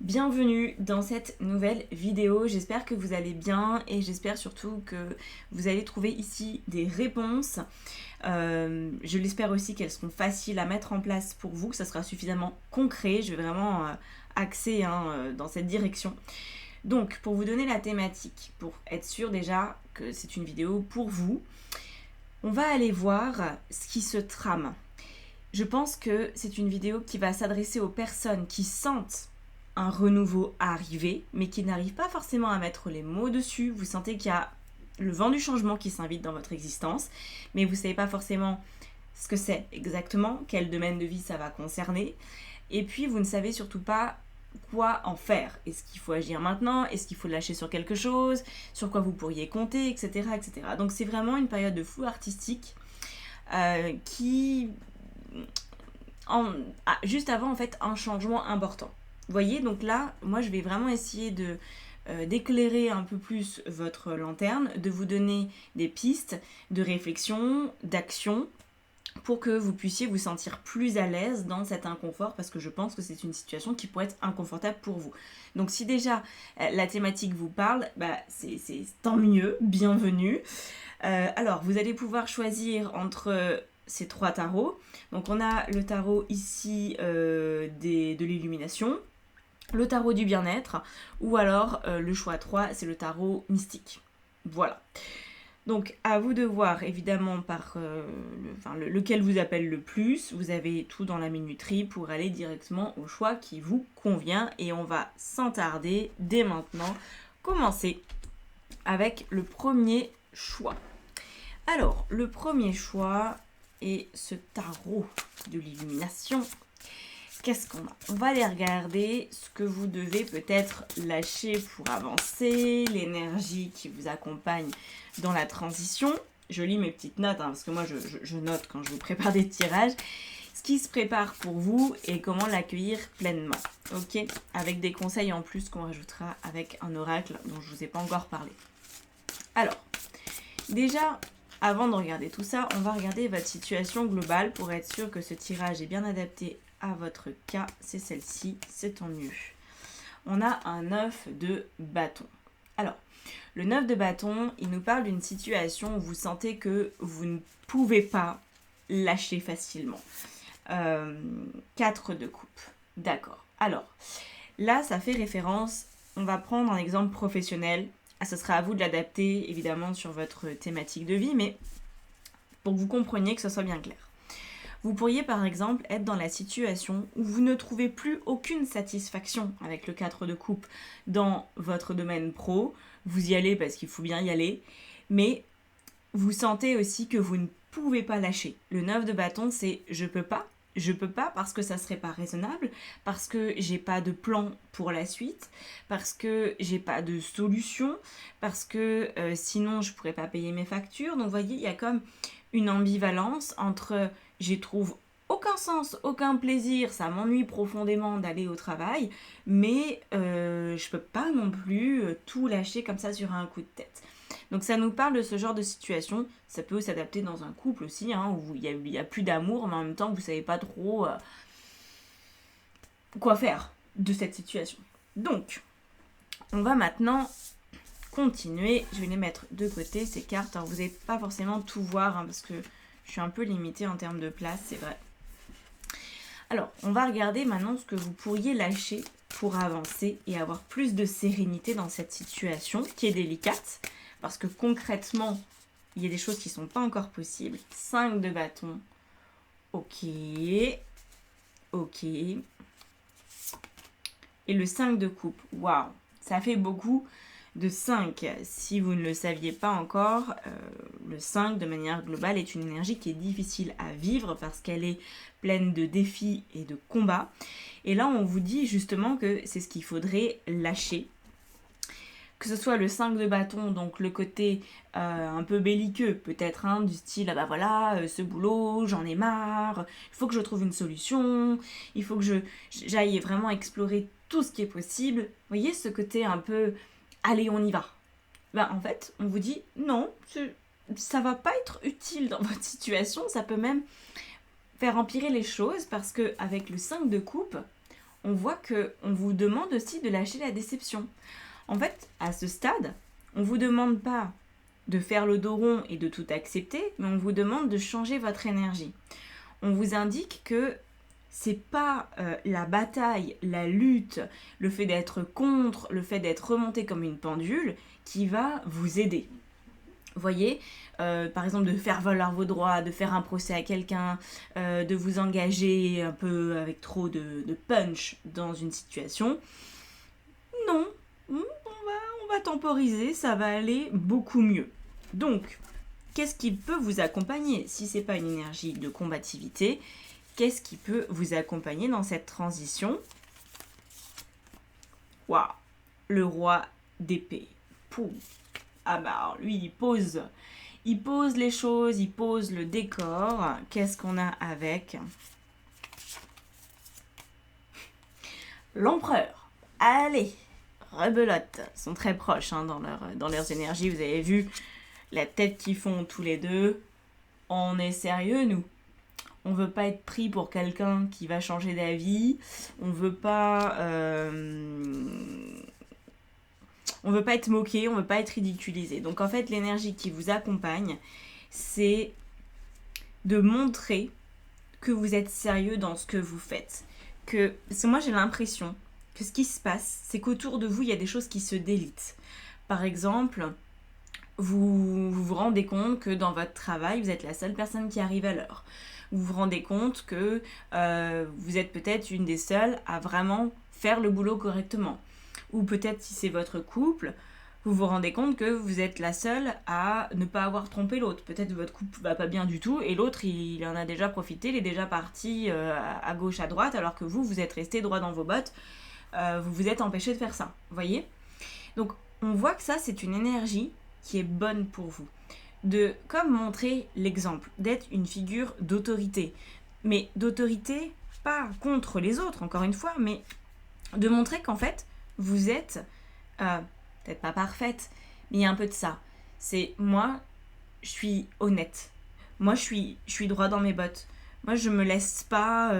Bienvenue dans cette nouvelle vidéo, j'espère que vous allez bien et j'espère surtout que vous allez trouver ici des réponses. Je l'espère aussi qu'elles seront faciles à mettre en place pour vous, que ça sera suffisamment concret, je vais vraiment axer dans cette direction. Donc pour vous donner la thématique, pour être sûr déjà que c'est une vidéo pour vous, on va aller voir ce qui se trame. Je pense que c'est une vidéo qui va s'adresser aux personnes qui sentent un renouveau arriver, mais qui n'arrivent pas forcément à mettre les mots dessus. Vous sentez qu'il y a le vent du changement qui s'invite dans votre existence, mais vous ne savez pas forcément ce que c'est exactement, quel domaine de vie ça va concerner, et puis vous ne savez surtout pas quoi en faire. Est-ce qu'il faut agir maintenant? Est-ce qu'il faut lâcher sur quelque chose? Sur quoi vous pourriez compter, etc. etc. Donc c'est vraiment une période de flou artistique qui... juste avant en fait un changement important. Vous voyez, donc là, moi je vais vraiment essayer d'éclairer un peu plus votre lanterne, de vous donner des pistes de réflexion, d'action, pour que vous puissiez vous sentir plus à l'aise dans cet inconfort, parce que je pense que c'est une situation qui pourrait être inconfortable pour vous. Donc si déjà la thématique vous parle, c'est tant mieux, bienvenue. Alors, vous allez pouvoir choisir entre ces trois tarots. Donc on a le tarot ici de l'illumination, le tarot du bien-être, ou alors le choix 3, c'est le tarot mystique. Voilà. Donc à vous de voir évidemment par lequel vous appelle le plus. Vous avez tout dans la minuterie pour aller directement au choix qui vous convient. Et on va sans tarder, dès maintenant, commencer avec le premier choix. Alors, le premier choix est ce tarot de l'illumination. Qu'est-ce qu'on a? On va aller regarder ce que vous devez peut-être lâcher pour avancer, l'énergie qui vous accompagne dans la transition. Je lis mes petites notes, parce que moi je note quand je vous prépare des tirages. Ce qui se prépare pour vous et comment l'accueillir pleinement. Ok? Avec des conseils en plus qu'on rajoutera avec un oracle dont je ne vous ai pas encore parlé. Alors, déjà, avant de regarder tout ça, on va regarder votre situation globale pour être sûr que ce tirage est bien adapté à votre cas. C'est celle-ci, c'est tant mieux. On a un 9 de bâton. Alors, le 9 de bâton, il nous parle d'une situation où vous sentez que vous ne pouvez pas lâcher facilement. 4 de coupe. D'accord. Alors, là, ça fait référence, on va prendre un exemple professionnel. Ce sera à vous de l'adapter, évidemment, sur votre thématique de vie, mais pour que vous compreniez que ce soit bien clair. Vous pourriez, par exemple, être dans la situation où vous ne trouvez plus aucune satisfaction avec le 4 de coupe dans votre domaine pro. Vous y allez parce qu'il faut bien y aller, mais vous sentez aussi que vous ne pouvez pas lâcher. Le 9 de bâton, c'est « je peux pas ». Je peux pas parce que ça serait pas raisonnable, parce que j'ai pas de plan pour la suite, parce que j'ai pas de solution, parce que sinon je pourrais pas payer mes factures. Donc vous voyez, il y a comme une ambivalence entre j'y trouve aucun sens, aucun plaisir, ça m'ennuie profondément d'aller au travail, mais je peux pas non plus tout lâcher comme ça sur un coup de tête. Donc ça nous parle de ce genre de situation. Ça peut s'adapter dans un couple aussi, où il y a plus d'amour, mais en même temps vous savez pas trop quoi faire de cette situation. Donc, on va maintenant continuer. Je vais les mettre de côté, ces cartes. Alors vous n'allez pas forcément tout voir, parce que je suis un peu limitée en termes de place, c'est vrai. Alors, on va regarder maintenant ce que vous pourriez lâcher pour avancer et avoir plus de sérénité dans cette situation qui est délicate. Parce que concrètement, il y a des choses qui ne sont pas encore possibles. 5 de bâton. Ok. Ok. Et le 5 de coupe. Waouh. Ça fait beaucoup de 5. Si vous ne le saviez pas encore, le 5 de manière globale est une énergie qui est difficile à vivre parce qu'elle est pleine de défis et de combats. Et là, on vous dit justement que c'est ce qu'il faudrait lâcher. Que ce soit le 5 de bâton, donc le côté un peu belliqueux, peut-être, du style, ce boulot, j'en ai marre, il faut que je trouve une solution, il faut que j'aille vraiment explorer tout ce qui est possible. Vous voyez ce côté un peu, allez, on y va. En fait, on vous dit, non, ça va pas être utile dans votre situation, ça peut même faire empirer les choses, parce qu'avec le 5 de coupe, on voit qu'on vous demande aussi de lâcher la déception. En fait, à ce stade, on ne vous demande pas de faire le dos rond et de tout accepter, mais on vous demande de changer votre énergie. On vous indique que c'est pas la bataille, la lutte, le fait d'être contre, le fait d'être remonté comme une pendule qui va vous aider. Vous voyez, par exemple, de faire valoir vos droits, de faire un procès à quelqu'un, de vous engager un peu avec trop de punch dans une situation. Non, on va temporiser, ça va aller beaucoup mieux. Donc, qu'est-ce qui peut vous accompagner si ce n'est pas une énergie de combativité? Qu'est-ce qui peut vous accompagner dans cette transition? Waouh, le roi d'épée. Pouf. Ah bah alors lui, il pose les choses, il pose le décor. Qu'est-ce qu'on a avec? L'empereur. Allez, rebelote. Ils sont très proches dans leurs énergies. Vous avez vu la tête qu'ils font tous les deux. On est sérieux, nous? On veut pas être pris pour quelqu'un qui va changer d'avis. On veut pas être moqué, on veut pas être ridiculisé. Donc en fait, l'énergie qui vous accompagne, c'est de montrer que vous êtes sérieux dans ce que vous faites. Parce que moi, j'ai l'impression que ce qui se passe, c'est qu'autour de vous, il y a des choses qui se délitent. Par exemple, vous vous rendez compte que dans votre travail, vous êtes la seule personne qui arrive à l'heure. Vous vous rendez compte que vous êtes peut-être une des seules à vraiment faire le boulot correctement. Ou peut-être si c'est votre couple, vous vous rendez compte que vous êtes la seule à ne pas avoir trompé l'autre. Peut-être que votre couple va pas bien du tout et l'autre, il en a déjà profité, il est déjà parti à gauche, à droite, alors que vous êtes resté droit dans vos bottes. Vous vous êtes empêché de faire ça, vous voyez? Donc, on voit que ça, c'est une énergie qui est bonne pour vous. De, comme montrer l'exemple, d'être une figure d'autorité. Mais d'autorité, pas contre les autres, encore une fois, mais de montrer qu'en fait, vous êtes, peut-être pas parfaite, mais il y a un peu de ça. C'est, moi, je suis honnête. Moi, je suis droit dans mes bottes. Moi, je me laisse pas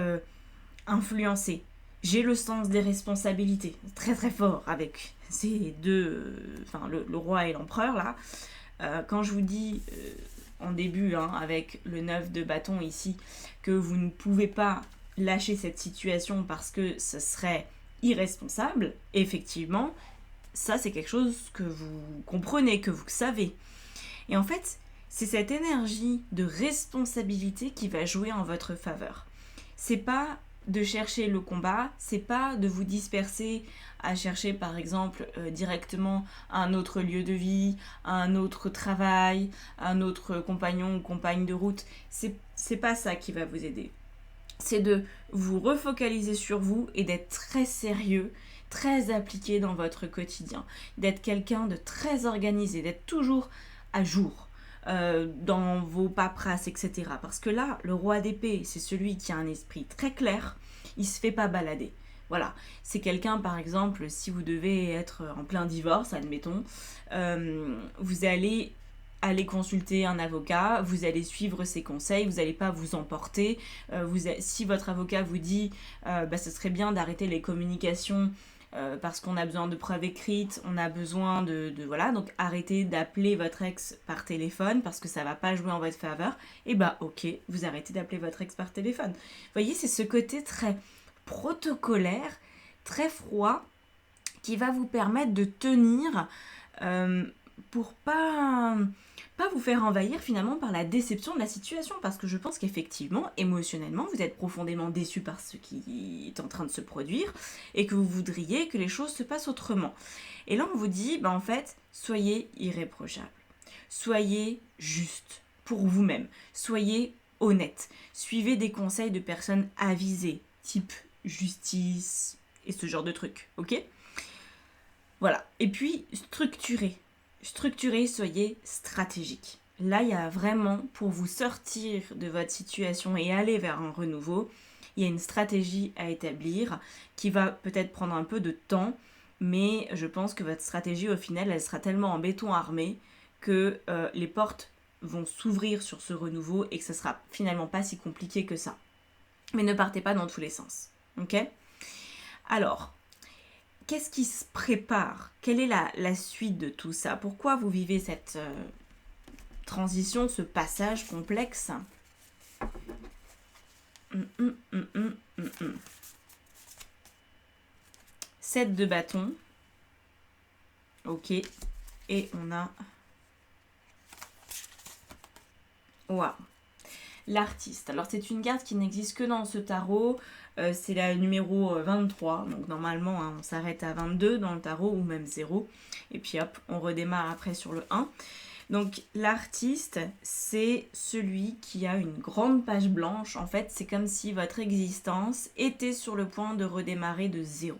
influencer. J'ai le sens des responsabilités, très très fort avec ces deux, le roi et l'empereur là. Quand je vous dis en début, avec le 9 de bâton ici, que vous ne pouvez pas lâcher cette situation parce que ce serait irresponsable, effectivement, ça c'est quelque chose que vous comprenez, que vous savez. Et en fait, c'est cette énergie de responsabilité qui va jouer en votre faveur. C'est pas de chercher le combat, c'est pas de vous disperser à chercher par exemple directement un autre lieu de vie, un autre travail, un autre compagnon ou compagne de route. C'est pas ça qui va vous aider. C'est de vous refocaliser sur vous et d'être très sérieux, très appliqué dans votre quotidien, d'être quelqu'un de très organisé, d'être toujours à jour dans vos paperasses, etc. Parce que là, le roi d'épée, c'est celui qui a un esprit très clair, il se fait pas balader. Voilà, c'est quelqu'un, par exemple, si vous devez être en plein divorce, admettons, vous allez aller consulter un avocat, vous allez suivre ses conseils, vous n'allez pas vous emporter. Si votre avocat vous dit ce serait bien d'arrêter les communications parce qu'on a besoin de preuves écrites, on a besoin voilà, donc arrêtez d'appeler votre ex par téléphone parce que ça va pas jouer en votre faveur, et ok, vous arrêtez d'appeler votre ex par téléphone. Vous voyez, c'est ce côté très protocolaire, très froid, qui va vous permettre de tenir pour pas vous faire envahir finalement par la déception de la situation, parce que je pense qu'effectivement, émotionnellement, vous êtes profondément déçu par ce qui est en train de se produire et que vous voudriez que les choses se passent autrement. Et là, on vous dit, en fait, soyez irréprochable, soyez juste pour vous-même, soyez honnête, suivez des conseils de personnes avisées, type justice et ce genre de trucs, ok ? Voilà. Et puis, structurez, soyez stratégique. Là, il y a vraiment, pour vous sortir de votre situation et aller vers un renouveau, il y a une stratégie à établir qui va peut-être prendre un peu de temps, mais je pense que votre stratégie, au final, elle sera tellement en béton armé que les portes vont s'ouvrir sur ce renouveau et que ça sera finalement pas si compliqué que ça. Mais ne partez pas dans tous les sens, ok ? Alors, qu'est-ce qui se prépare? Quelle est la suite de tout ça? Pourquoi vous vivez cette transition, ce passage complexe? 7 de bâton. Ok. Et on a... Waouh. L'artiste. Alors, c'est une carte qui n'existe que dans ce tarot. C'est la numéro 23. Donc, normalement, on s'arrête à 22 dans le tarot ou même 0. Et puis, hop, on redémarre après sur le 1. Donc, l'artiste, c'est celui qui a une grande page blanche. En fait, c'est comme si votre existence était sur le point de redémarrer de 0.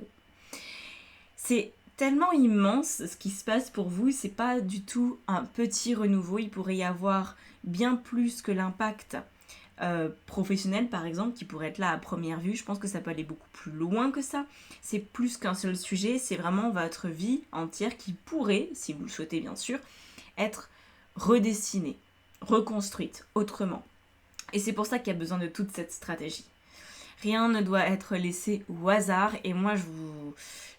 C'est tellement immense ce qui se passe pour vous. C'est pas du tout un petit renouveau. Il pourrait y avoir bien plus que l'impact professionnel, par exemple, qui pourrait être là à première vue. Je pense que ça peut aller beaucoup plus loin que ça. C'est plus qu'un seul sujet. C'est vraiment votre vie entière qui pourrait, si vous le souhaitez bien sûr, être redessinée, reconstruite autrement. Et c'est pour ça qu'il y a besoin de toute cette stratégie. Rien ne doit être laissé au hasard et moi je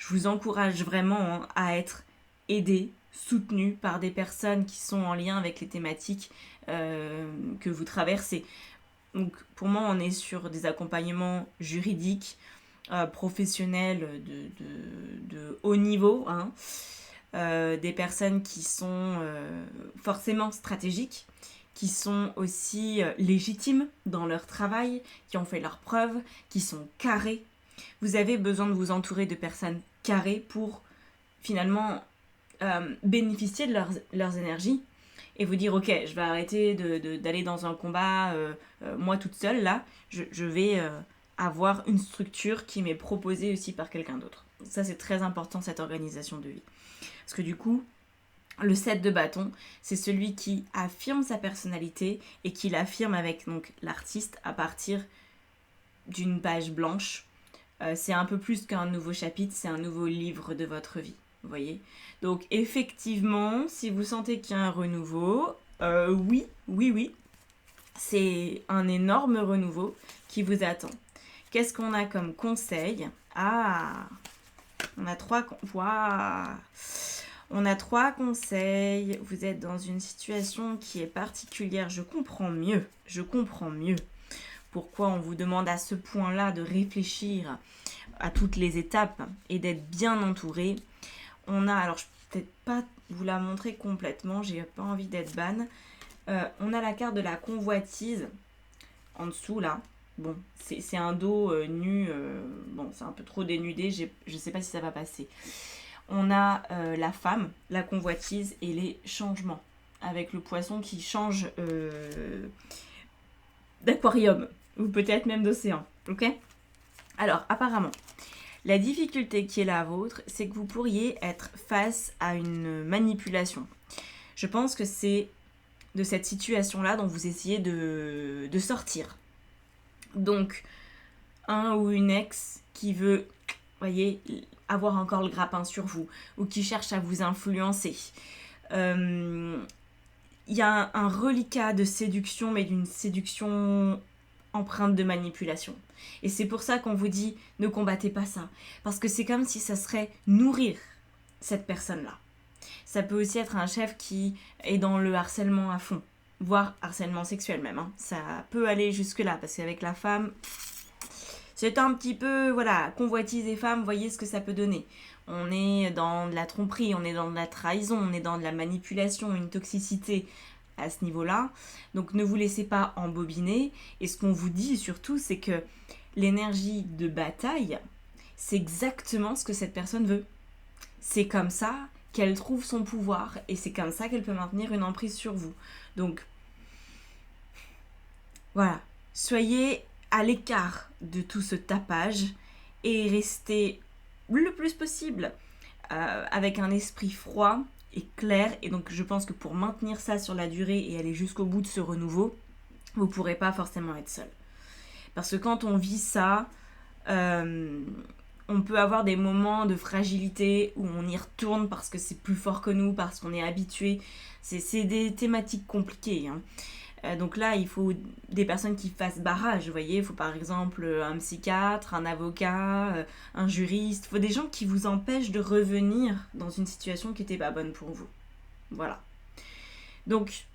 vous encourage vraiment à être aidé, soutenu par des personnes qui sont en lien avec les thématiques que vous traversez. Donc pour moi on est sur des accompagnements juridiques, professionnels de haut niveau, hein. Des personnes qui sont forcément stratégiques, qui sont aussi légitimes dans leur travail, qui ont fait leurs preuves, qui sont carrées. Vous avez besoin de vous entourer de personnes carrées pour finalement bénéficier de leurs énergies et vous dire ok, je vais arrêter d'aller dans un combat moi toute seule là, je vais avoir une structure qui m'est proposée aussi par quelqu'un d'autre. Ça c'est très important, cette organisation de vie. Parce que du coup, le 7 de bâton, c'est celui qui affirme sa personnalité et qui l'affirme avec donc l'artiste à partir d'une page blanche. C'est un peu plus qu'un nouveau chapitre, c'est un nouveau livre de votre vie, vous voyez. Donc effectivement, si vous sentez qu'il y a un renouveau, oui, c'est un énorme renouveau qui vous attend. Qu'est-ce qu'on a comme conseil? Ah, on a 3... Waouh! On a 3 conseils. Vous êtes dans une situation qui est particulière. Je comprends mieux. Pourquoi on vous demande à ce point-là de réfléchir à toutes les étapes et d'être bien entouré. On a, alors je peux peut-être pas vous la montrer complètement, j'ai pas envie d'être banne. On a la carte de la convoitise en dessous là. Bon, c'est un dos nu, bon c'est un peu trop dénudé, je sais pas si ça va passer. On a la femme, la convoitise et les changements. Avec le poisson qui change d'aquarium ou peut-être même d'océan. Ok ? Alors, apparemment, la difficulté qui est la vôtre, c'est que vous pourriez être face à une manipulation. Je pense que c'est de cette situation-là dont vous essayez de sortir. Donc, un ou une ex qui veut, voyez, avoir encore le grappin sur vous ou qui cherche à vous influencer. Il y a un reliquat de séduction, mais d'une séduction empreinte de manipulation. Et c'est pour ça qu'on vous dit ne combattez pas ça. Parce que c'est comme si ça serait nourrir cette personne-là. Ça peut aussi être un chef qui est dans le harcèlement à fond, voire harcèlement sexuel même. Hein. Ça peut aller jusque-là, parce qu'avec la femme, c'est un petit peu, voilà, convoitise et femme, voyez ce que ça peut donner. On est dans de la tromperie, on est dans de la trahison, on est dans de la manipulation, une toxicité à ce niveau-là. Donc ne vous laissez pas embobiner. Et ce qu'on vous dit surtout, c'est que l'énergie de bataille, c'est exactement ce que cette personne veut. C'est comme ça qu'elle trouve son pouvoir et c'est comme ça qu'elle peut maintenir une emprise sur vous. Donc, voilà. Soyez à l'écart de tout ce tapage et restez le plus possible avec un esprit froid et clair. Et donc, je pense que pour maintenir ça sur la durée et aller jusqu'au bout de ce renouveau, vous ne pourrez pas forcément être seul. Parce que quand on vit ça, on peut avoir des moments de fragilité où on y retourne parce que c'est plus fort que nous, parce qu'on est habitué. C'est des thématiques compliquées. Hein. Donc là, il faut des personnes qui fassent barrage, vous voyez. Il faut par exemple un psychiatre, un avocat, un juriste. Il faut des gens qui vous empêchent de revenir dans une situation qui n'était pas bonne pour vous. Voilà. Donc,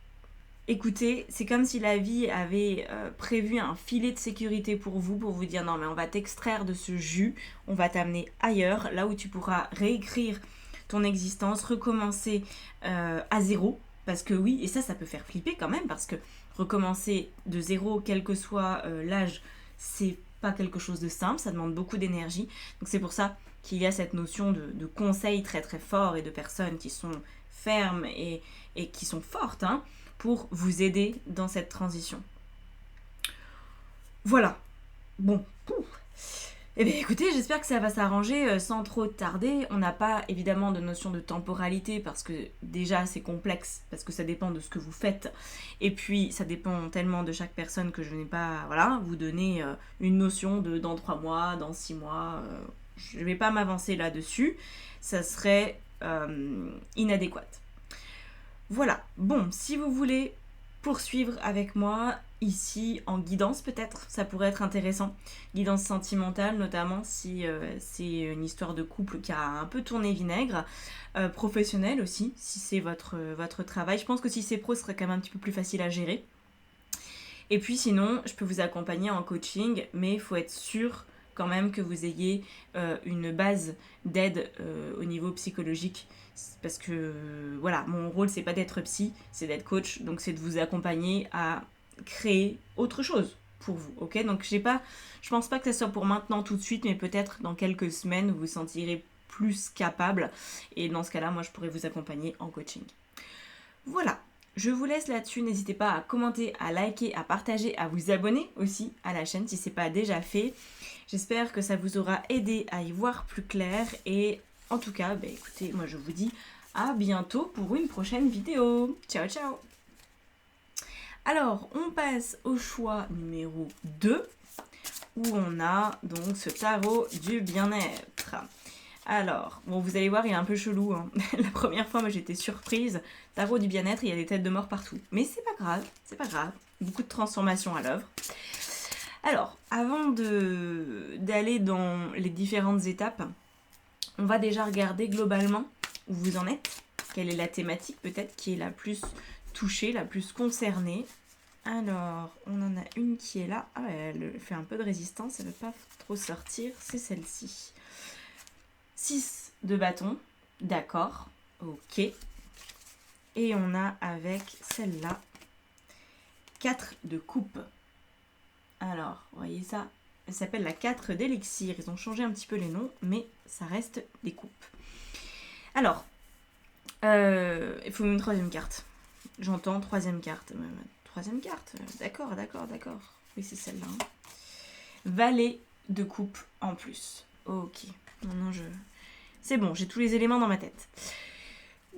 écoutez, c'est comme si la vie avait prévu un filet de sécurité pour vous dire non mais on va t'extraire de ce jus, on va t'amener ailleurs, là où tu pourras réécrire ton existence, recommencer à zéro. Parce que oui, et ça peut faire flipper quand même, parce que recommencer de zéro, quel que soit l'âge, c'est pas quelque chose de simple, ça demande beaucoup d'énergie. Donc c'est pour ça qu'il y a cette notion de conseil très très fort et de personnes qui sont fermes et qui sont fortes pour vous aider dans cette transition. Voilà. Bon. Eh bien écoutez, j'espère que ça va s'arranger sans trop tarder. On n'a pas évidemment de notion de temporalité parce que déjà c'est complexe, parce que ça dépend de ce que vous faites. Et puis ça dépend tellement de chaque personne que je n'ai pas vous donner une notion de dans 3 mois, dans 6 mois. Je ne vais pas m'avancer là-dessus. Ça serait inadéquat. Voilà. Bon, si vous voulez poursuivre avec moi ici en guidance peut-être, ça pourrait être intéressant. Guidance sentimentale notamment si c'est une histoire de couple qui a un peu tourné vinaigre. Professionnelle aussi, si c'est votre travail. Je pense que si c'est pro, ce serait quand même un petit peu plus facile à gérer. Et puis sinon, je peux vous accompagner en coaching, mais il faut être sûr quand même que vous ayez une base d'aide au niveau psychologique. Parce que voilà, mon rôle c'est pas d'être psy, c'est d'être coach, donc c'est de vous accompagner à créer autre chose pour vous, ok? Donc je pense pas que ça soit pour maintenant tout de suite, mais peut-être dans quelques semaines vous vous sentirez plus capable, et dans ce cas-là, moi je pourrais vous accompagner en coaching. Voilà, je vous laisse là-dessus, n'hésitez pas à commenter, à liker, à partager, à vous abonner aussi à la chaîne si c'est pas déjà fait. J'espère que ça vous aura aidé à y voir plus clair, et en tout cas, écoutez, moi je vous dis à bientôt pour une prochaine vidéo. Ciao, ciao! Alors, on passe au choix numéro 2, où on a donc ce tarot du bien-être. Alors, bon, vous allez voir, il est un peu chelou. La première fois, moi j'étais surprise. Tarot du bien-être, il y a des têtes de mort partout. Mais c'est pas grave, c'est pas grave. Beaucoup de transformations à l'œuvre. Alors, avant d'aller dans les différentes étapes, on va déjà regarder globalement où vous en êtes. Quelle est la thématique peut-être qui est la plus touchée, la plus concernée. Alors, on en a une qui est là. Ah, elle fait un peu de résistance, elle ne veut pas trop sortir. C'est celle-ci. 6 de bâton. D'accord. Ok. Et on a avec celle-là 4 de coupe. Alors, vous voyez ça? Elle s'appelle la 4 d'élixir. Ils ont changé un petit peu les noms, mais ça reste des coupes. Alors, il faut une troisième carte. J'entends troisième carte. Troisième carte, d'accord. Oui, c'est celle-là. Valet de coupe en plus. Ok. Maintenant, c'est bon, j'ai tous les éléments dans ma tête.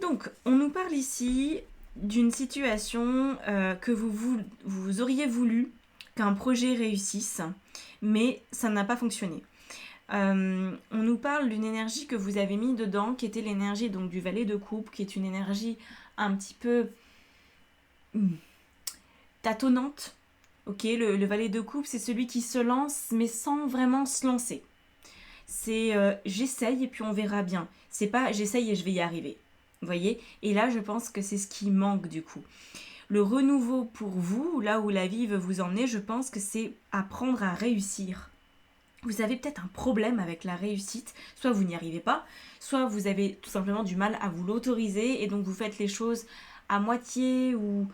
Donc, on nous parle ici d'une situation que vous auriez voulu qu'un projet réussisse, mais ça n'a pas fonctionné. On nous parle d'une énergie que vous avez mis dedans, qui était l'énergie donc du valet de coupe, qui est une énergie un petit peu tâtonnante. Ok, le valet de coupe, c'est celui qui se lance, mais sans vraiment se lancer. C'est j'essaye et puis on verra bien. C'est pas j'essaye et je vais y arriver. Vous voyez? Et là, je pense que c'est ce qui manque du coup. Le renouveau pour vous, là où la vie veut vous emmener, je pense que c'est apprendre à réussir. Vous avez peut-être un problème avec la réussite, soit vous n'y arrivez pas, soit vous avez tout simplement du mal à vous l'autoriser et donc vous faites les choses à moitié ou...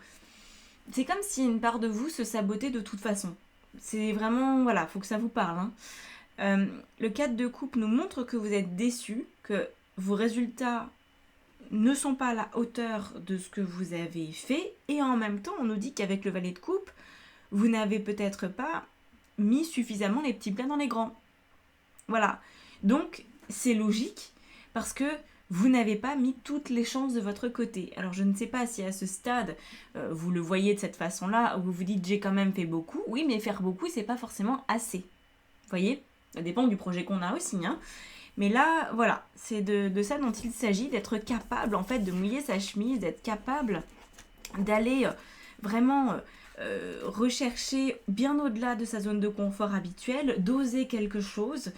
C'est comme si une part de vous se sabotait de toute façon. C'est vraiment... Voilà, faut que ça vous parle. Le 4 de coupe nous montre que vous êtes déçu, que vos résultats ne sont pas à la hauteur de ce que vous avez fait et en même temps on nous dit qu'avec le valet de coupe, vous n'avez peut-être pas mis suffisamment les petits plats dans les grands. Voilà. Donc, c'est logique parce que vous n'avez pas mis toutes les chances de votre côté. Alors, je ne sais pas si à ce stade, vous le voyez de cette façon-là, où vous vous dites « j'ai quand même fait beaucoup ». Oui, mais faire beaucoup, c'est pas forcément assez. Vous voyez? Ça dépend du projet qu'on a aussi. Mais là, voilà, c'est de ça dont il s'agit, d'être capable, en fait, de mouiller sa chemise, d'être capable d'aller vraiment rechercher bien au-delà de sa zone de confort habituelle, d'oser quelque chose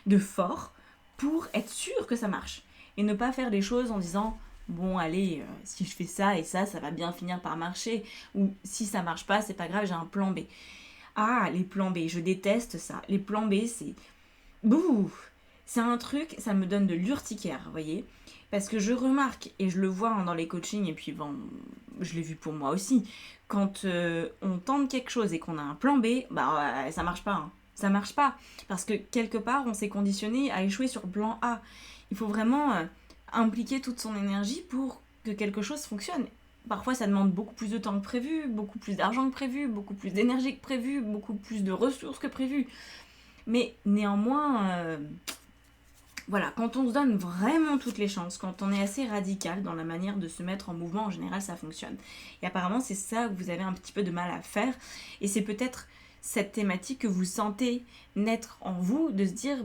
de fort pour être sûr que ça marche. Et ne pas faire les choses en disant bon allez, si je fais ça et ça va bien finir par marcher. Ou si ça marche pas, c'est pas grave, j'ai un plan B. Ah, les plans B, je déteste ça. Les plans B, c'est... Bouh, c'est un truc, ça me donne de l'urticaire, vous voyez. Parce que je remarque, et je le vois dans les coachings, et puis bon, je l'ai vu pour moi aussi, quand on tente quelque chose et qu'on a un plan B, bah ça marche pas. Hein. Ça marche pas. Parce que quelque part, on s'est conditionné à échouer sur le plan A. Il faut vraiment impliquer toute son énergie pour que quelque chose fonctionne. Parfois, ça demande beaucoup plus de temps que prévu, beaucoup plus d'argent que prévu, beaucoup plus d'énergie que prévu, beaucoup plus de ressources que prévu. Mais néanmoins, voilà, quand on se donne vraiment toutes les chances, quand on est assez radical dans la manière de se mettre en mouvement, en général, ça fonctionne. Et apparemment, c'est ça que vous avez un petit peu de mal à faire. Et c'est peut-être cette thématique que vous sentez naître en vous, de se dire,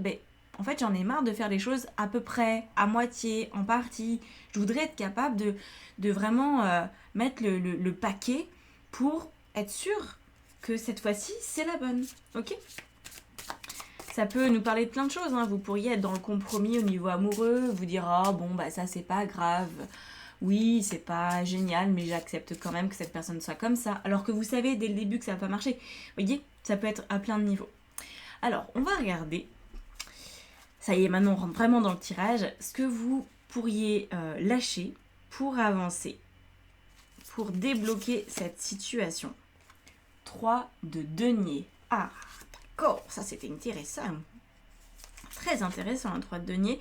en fait, j'en ai marre de faire les choses à peu près, à moitié, en partie. Je voudrais être capable de vraiment mettre le paquet pour être sûr que cette fois-ci, c'est la bonne. Ok ? Ça peut nous parler de plein de choses. Hein. Vous pourriez être dans le compromis au niveau amoureux, vous dire « Ah bon, ça c'est pas grave. Oui, c'est pas génial, mais j'accepte quand même que cette personne soit comme ça. » Alors que vous savez dès le début que ça va pas marcher. Vous voyez, ça peut être à plein de niveaux. Alors, on va regarder. Ça y est, maintenant on rentre vraiment dans le tirage. Ce que vous pourriez lâcher pour avancer, pour débloquer cette situation. 3 de denier. Ah, d'accord, ça c'était intéressant. Très intéressant, un 3 de denier.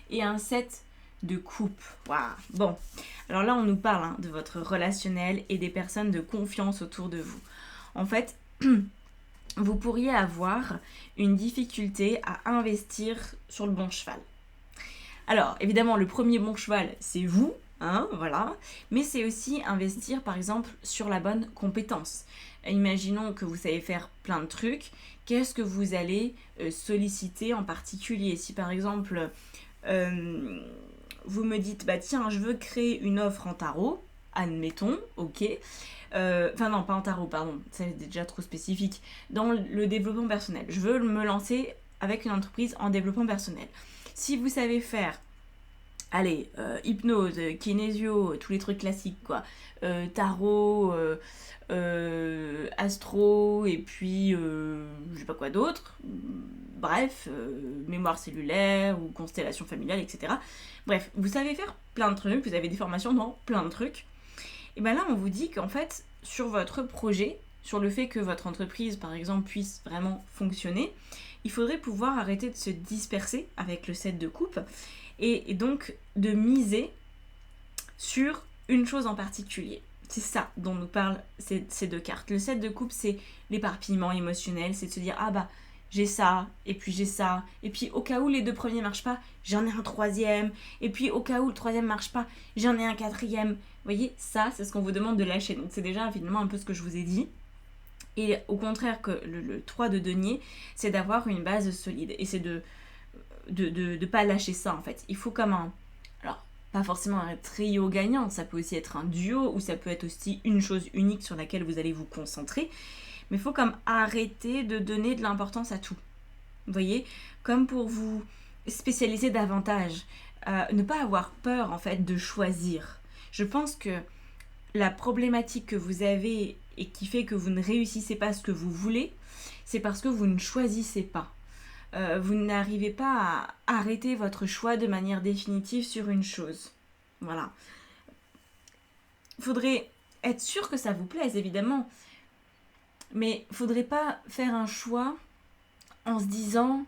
Et un 7 de coupe. Waouh. Bon, alors là on nous parle de votre relationnel et des personnes de confiance autour de vous. En fait, vous pourriez avoir une difficulté à investir sur le bon cheval. Alors, évidemment, le premier bon cheval, c'est vous, voilà. Mais c'est aussi investir, par exemple, sur la bonne compétence. Imaginons que vous savez faire plein de trucs. Qu'est-ce que vous allez solliciter en particulier ? Si, par exemple, vous me dites, tiens, je veux créer une offre en tarot, admettons, ok. Enfin non, pas en tarot, pardon, c'est déjà trop spécifique. Dans le développement personnel, je veux me lancer avec une entreprise en développement personnel. Si vous savez faire, hypnose, kinésio, tous les trucs classiques quoi, tarot, astro, et puis je sais pas quoi d'autre, bref, mémoire cellulaire ou constellation familiale, etc. Bref, vous savez faire plein de trucs, vous avez des formations dans plein de trucs. Et bien là, on vous dit qu'en fait, sur votre projet, sur le fait que votre entreprise, par exemple, puisse vraiment fonctionner, il faudrait pouvoir arrêter de se disperser avec le 7 de coupe et donc de miser sur une chose en particulier. C'est ça dont nous parlent ces deux cartes. Le 7 de coupe, c'est l'éparpillement émotionnel, c'est de se dire « Ah bah, j'ai ça, et puis j'ai ça, et puis au cas où les 2 premiers marchent pas, j'en ai un 3e, et puis au cas où le 3e marche pas, j'en ai un 4e. » Vous voyez, ça, c'est ce qu'on vous demande de lâcher. Donc c'est déjà finalement un peu ce que je vous ai dit. Et au contraire que le 3 de denier, c'est d'avoir une base solide. Et c'est de pas lâcher ça en fait. Il faut comme alors, pas forcément un trio gagnant, ça peut aussi être un duo, ou ça peut être aussi une chose unique sur laquelle vous allez vous concentrer. Mais il faut comme arrêter de donner de l'importance à tout. Vous voyez, comme pour vous spécialiser davantage. Ne pas avoir peur en fait de choisir. Je pense que la problématique que vous avez et qui fait que vous ne réussissez pas ce que vous voulez, c'est parce que vous ne choisissez pas. Vous n'arrivez pas à arrêter votre choix de manière définitive sur une chose. Voilà. Il faudrait être sûr que ça vous plaise, évidemment. Mais il ne faudrait pas faire un choix en se disant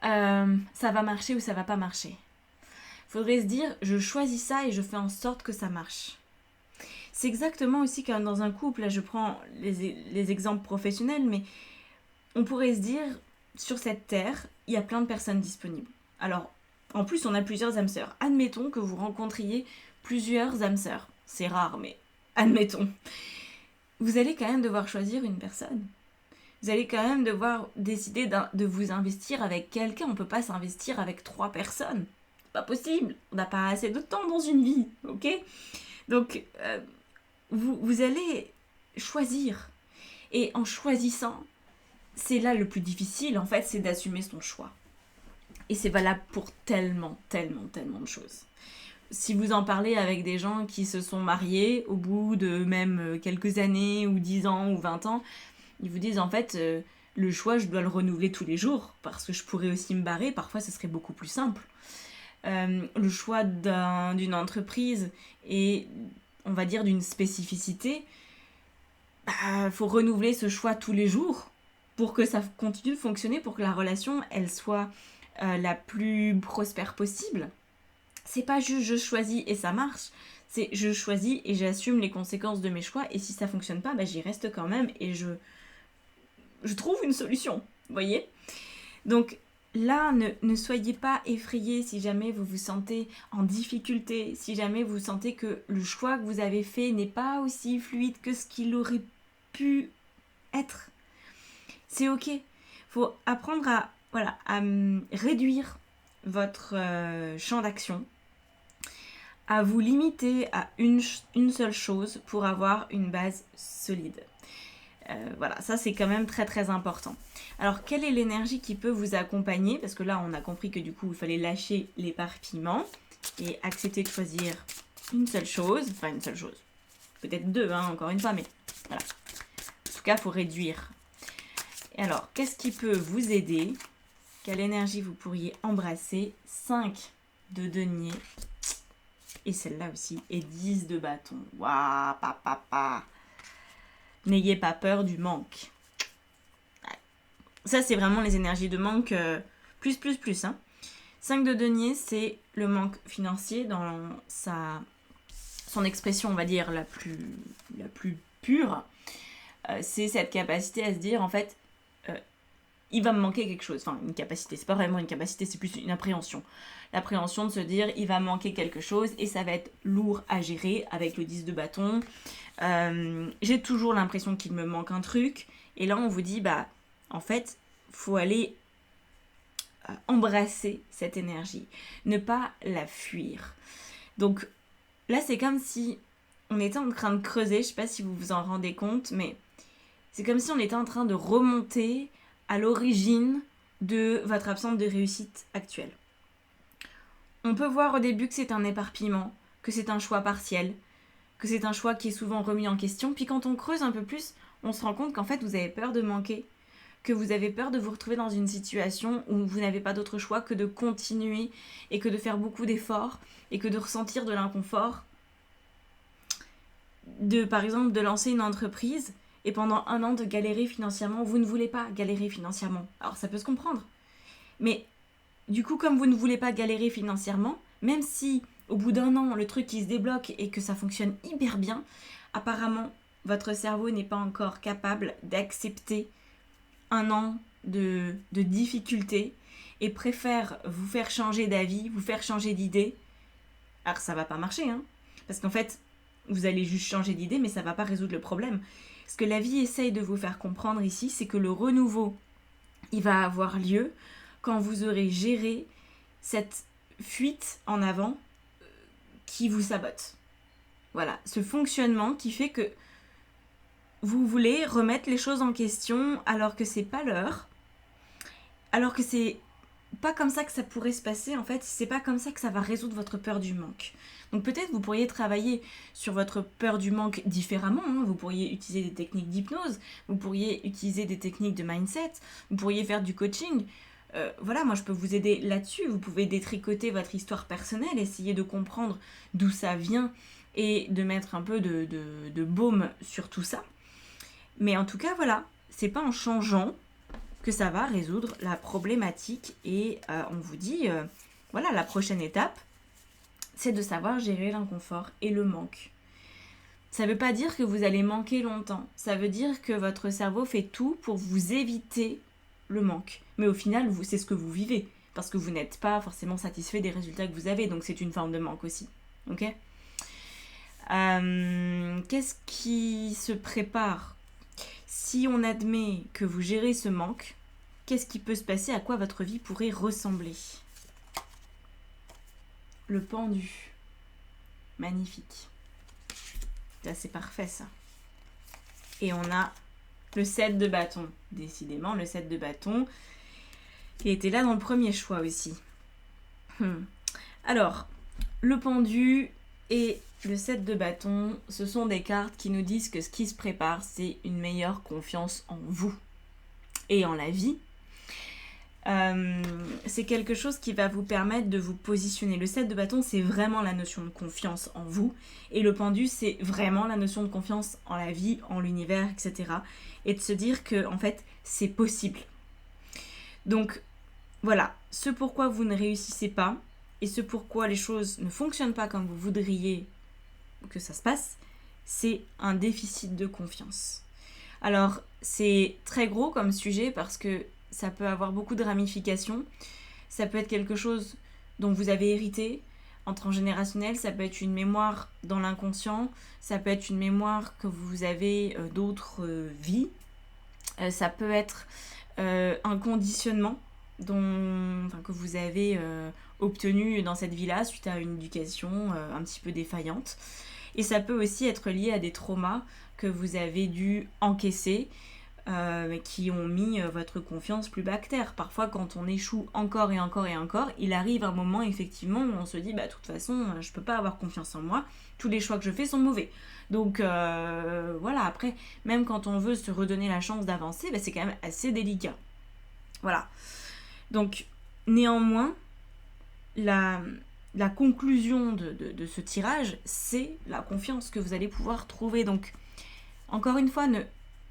ça va marcher ou ça va pas marcher. Il faudrait se dire je choisis ça et je fais en sorte que ça marche. C'est exactement aussi comme dans un couple, là je prends les exemples professionnels, mais on pourrait se dire, sur cette terre, il y a plein de personnes disponibles. Alors, en plus on a plusieurs âmes sœurs. Admettons que vous rencontriez plusieurs âmes sœurs. C'est rare, mais admettons. Vous allez quand même devoir choisir une personne. Vous allez quand même devoir décider de vous investir avec quelqu'un. On ne peut pas s'investir avec 3 personnes. C'est pas possible. On n'a pas assez de temps dans une vie, ok ? Donc, vous allez choisir. Et en choisissant, c'est là le plus difficile, en fait, c'est d'assumer son choix. Et c'est valable pour tellement, tellement, tellement de choses. Si vous en parlez avec des gens qui se sont mariés au bout de même quelques années, ou 10 ans, ou 20 ans, ils vous disent en fait, le choix, je dois le renouveler tous les jours, parce que je pourrais aussi me barrer, parfois ce serait beaucoup plus simple. Le choix d'une entreprise et, on va dire, d'une spécificité, faut renouveler ce choix tous les jours pour que ça continue de fonctionner, pour que la relation, elle soit la plus prospère possible. C'est pas juste je choisis et ça marche, c'est je choisis et j'assume les conséquences de mes choix, et si ça fonctionne pas, j'y reste quand même et je trouve une solution, vous voyez. Donc là, ne soyez pas effrayés si jamais vous vous sentez en difficulté, si jamais vous sentez que le choix que vous avez fait n'est pas aussi fluide que ce qu'il aurait pu être. C'est ok. Faut apprendre à réduire votre champ d'action, à vous limiter à une seule chose pour avoir une base solide. Voilà, ça c'est quand même très très important. Alors, quelle est l'énergie qui peut vous accompagner? Parce que là, on a compris que du coup, il fallait lâcher l'éparpillement et accepter de choisir une seule chose. Enfin, une seule chose. Peut-être deux, encore une fois, mais voilà. En tout cas, il faut réduire. Et alors, qu'est-ce qui peut vous aider? Quelle énergie vous pourriez embrasser? 5 de denier. Et celle-là aussi. Et 10 de bâton. Waouh, papa. N'ayez pas peur du manque. Ça, c'est vraiment les énergies de manque plus. 5 de denier, c'est le manque financier dans son expression, on va dire, la plus pure. C'est cette capacité à se dire, en fait, il va me manquer quelque chose. Enfin, une capacité, c'est pas vraiment une capacité, c'est plus une appréhension. L'appréhension de se dire, il va manquer quelque chose et ça va être lourd à gérer avec le 10 de bâton. J'ai toujours l'impression qu'il me manque un truc. Et là, on vous dit, en fait, faut aller embrasser cette énergie. Ne pas la fuir. Donc, là, c'est comme si on était en train de creuser. Je sais pas si vous vous en rendez compte, mais c'est comme si on était en train de remonter à l'origine de votre absence de réussite actuelle. On peut voir au début que c'est un éparpillement, que c'est un choix partiel, que c'est un choix qui est souvent remis en question. Puis quand on creuse un peu plus, on se rend compte qu'en fait, vous avez peur de manquer, que vous avez peur de vous retrouver dans une situation où vous n'avez pas d'autre choix que de continuer et que de faire beaucoup d'efforts et que de ressentir de l'inconfort. Par exemple, de lancer une entreprise et pendant 1 an de galérer financièrement. Vous ne voulez pas galérer financièrement. Alors ça peut se comprendre. Mais du coup, comme vous ne voulez pas galérer financièrement, même si au bout d'1 an, le truc qui se débloque et que ça fonctionne hyper bien, apparemment, votre cerveau n'est pas encore capable d'accepter 1 an de difficultés et préfère vous faire changer d'avis, vous faire changer d'idée. Alors ça va pas marcher, parce qu'en fait, vous allez juste changer d'idée, mais ça va pas résoudre le problème. Ce que la vie essaye de vous faire comprendre ici, c'est que le renouveau, il va avoir lieu quand vous aurez géré cette fuite en avant qui vous sabote. Voilà, ce fonctionnement qui fait que vous voulez remettre les choses en question alors que c'est pas l'heure, alors que c'est pas comme ça que ça pourrait se passer, en fait, c'est pas comme ça que ça va résoudre votre peur du manque. Donc peut-être vous pourriez travailler sur votre peur du manque différemment, vous pourriez utiliser des techniques d'hypnose, vous pourriez utiliser des techniques de mindset, vous pourriez faire du coaching. Voilà, moi je peux vous aider là-dessus, vous pouvez détricoter votre histoire personnelle, essayer de comprendre d'où ça vient et de mettre un peu de baume sur tout ça. Mais en tout cas, voilà, c'est pas en changeant que ça va résoudre la problématique et on vous dit, voilà, la prochaine étape, c'est de savoir gérer l'inconfort et le manque. Ça veut pas dire que vous allez manquer longtemps, ça veut dire que votre cerveau fait tout pour vous éviter le manque. Mais au final, c'est ce que vous vivez, parce que vous n'êtes pas forcément satisfait des résultats que vous avez, donc c'est une forme de manque aussi. Ok ? Qu'est-ce qui se prépare ? Si on admet que vous gérez ce manque, qu'est-ce qui peut se passer? À quoi votre vie pourrait ressembler? Le pendu. Magnifique. Là, c'est parfait, ça. Et on a Le 7 de bâton. Décidément, le 7 de bâton. Qui était là dans le premier choix aussi. Alors, le pendu et le 7 de bâton, ce sont des cartes qui nous disent que ce qui se prépare, c'est une meilleure confiance en vous et en la vie. C'est quelque chose qui va vous permettre de vous positionner. Le 7 de bâton, c'est vraiment la notion de confiance en vous. Et le pendu, c'est vraiment la notion de confiance en la vie, en l'univers, etc. Et de se dire que, en fait, c'est possible. Donc, voilà. Ce pourquoi vous ne réussissez pas et ce pourquoi les choses ne fonctionnent pas comme vous voudriez que ça se passe, c'est un déficit de confiance. Alors, c'est très gros comme sujet parce que ça peut avoir beaucoup de ramifications. Ça peut être quelque chose dont vous avez hérité en transgénérationnel, ça peut être une mémoire dans l'inconscient, ça peut être une mémoire que vous avez d'autres vies, ça peut être un conditionnement que vous avez obtenu dans cette vie-là suite à une éducation un petit peu défaillante. Et ça peut aussi être lié à des traumas que vous avez dû encaisser, qui ont mis votre confiance plus bas que terre. Parfois, quand on échoue encore et encore et encore, il arrive un moment, effectivement, où on se dit, de toute façon, je peux pas avoir confiance en moi, tous les choix que je fais sont mauvais. Donc, voilà, après, même quand on veut se redonner la chance d'avancer, c'est quand même assez délicat. Voilà. Donc, néanmoins, la conclusion de ce tirage, c'est la confiance que vous allez pouvoir trouver. Donc, encore une fois,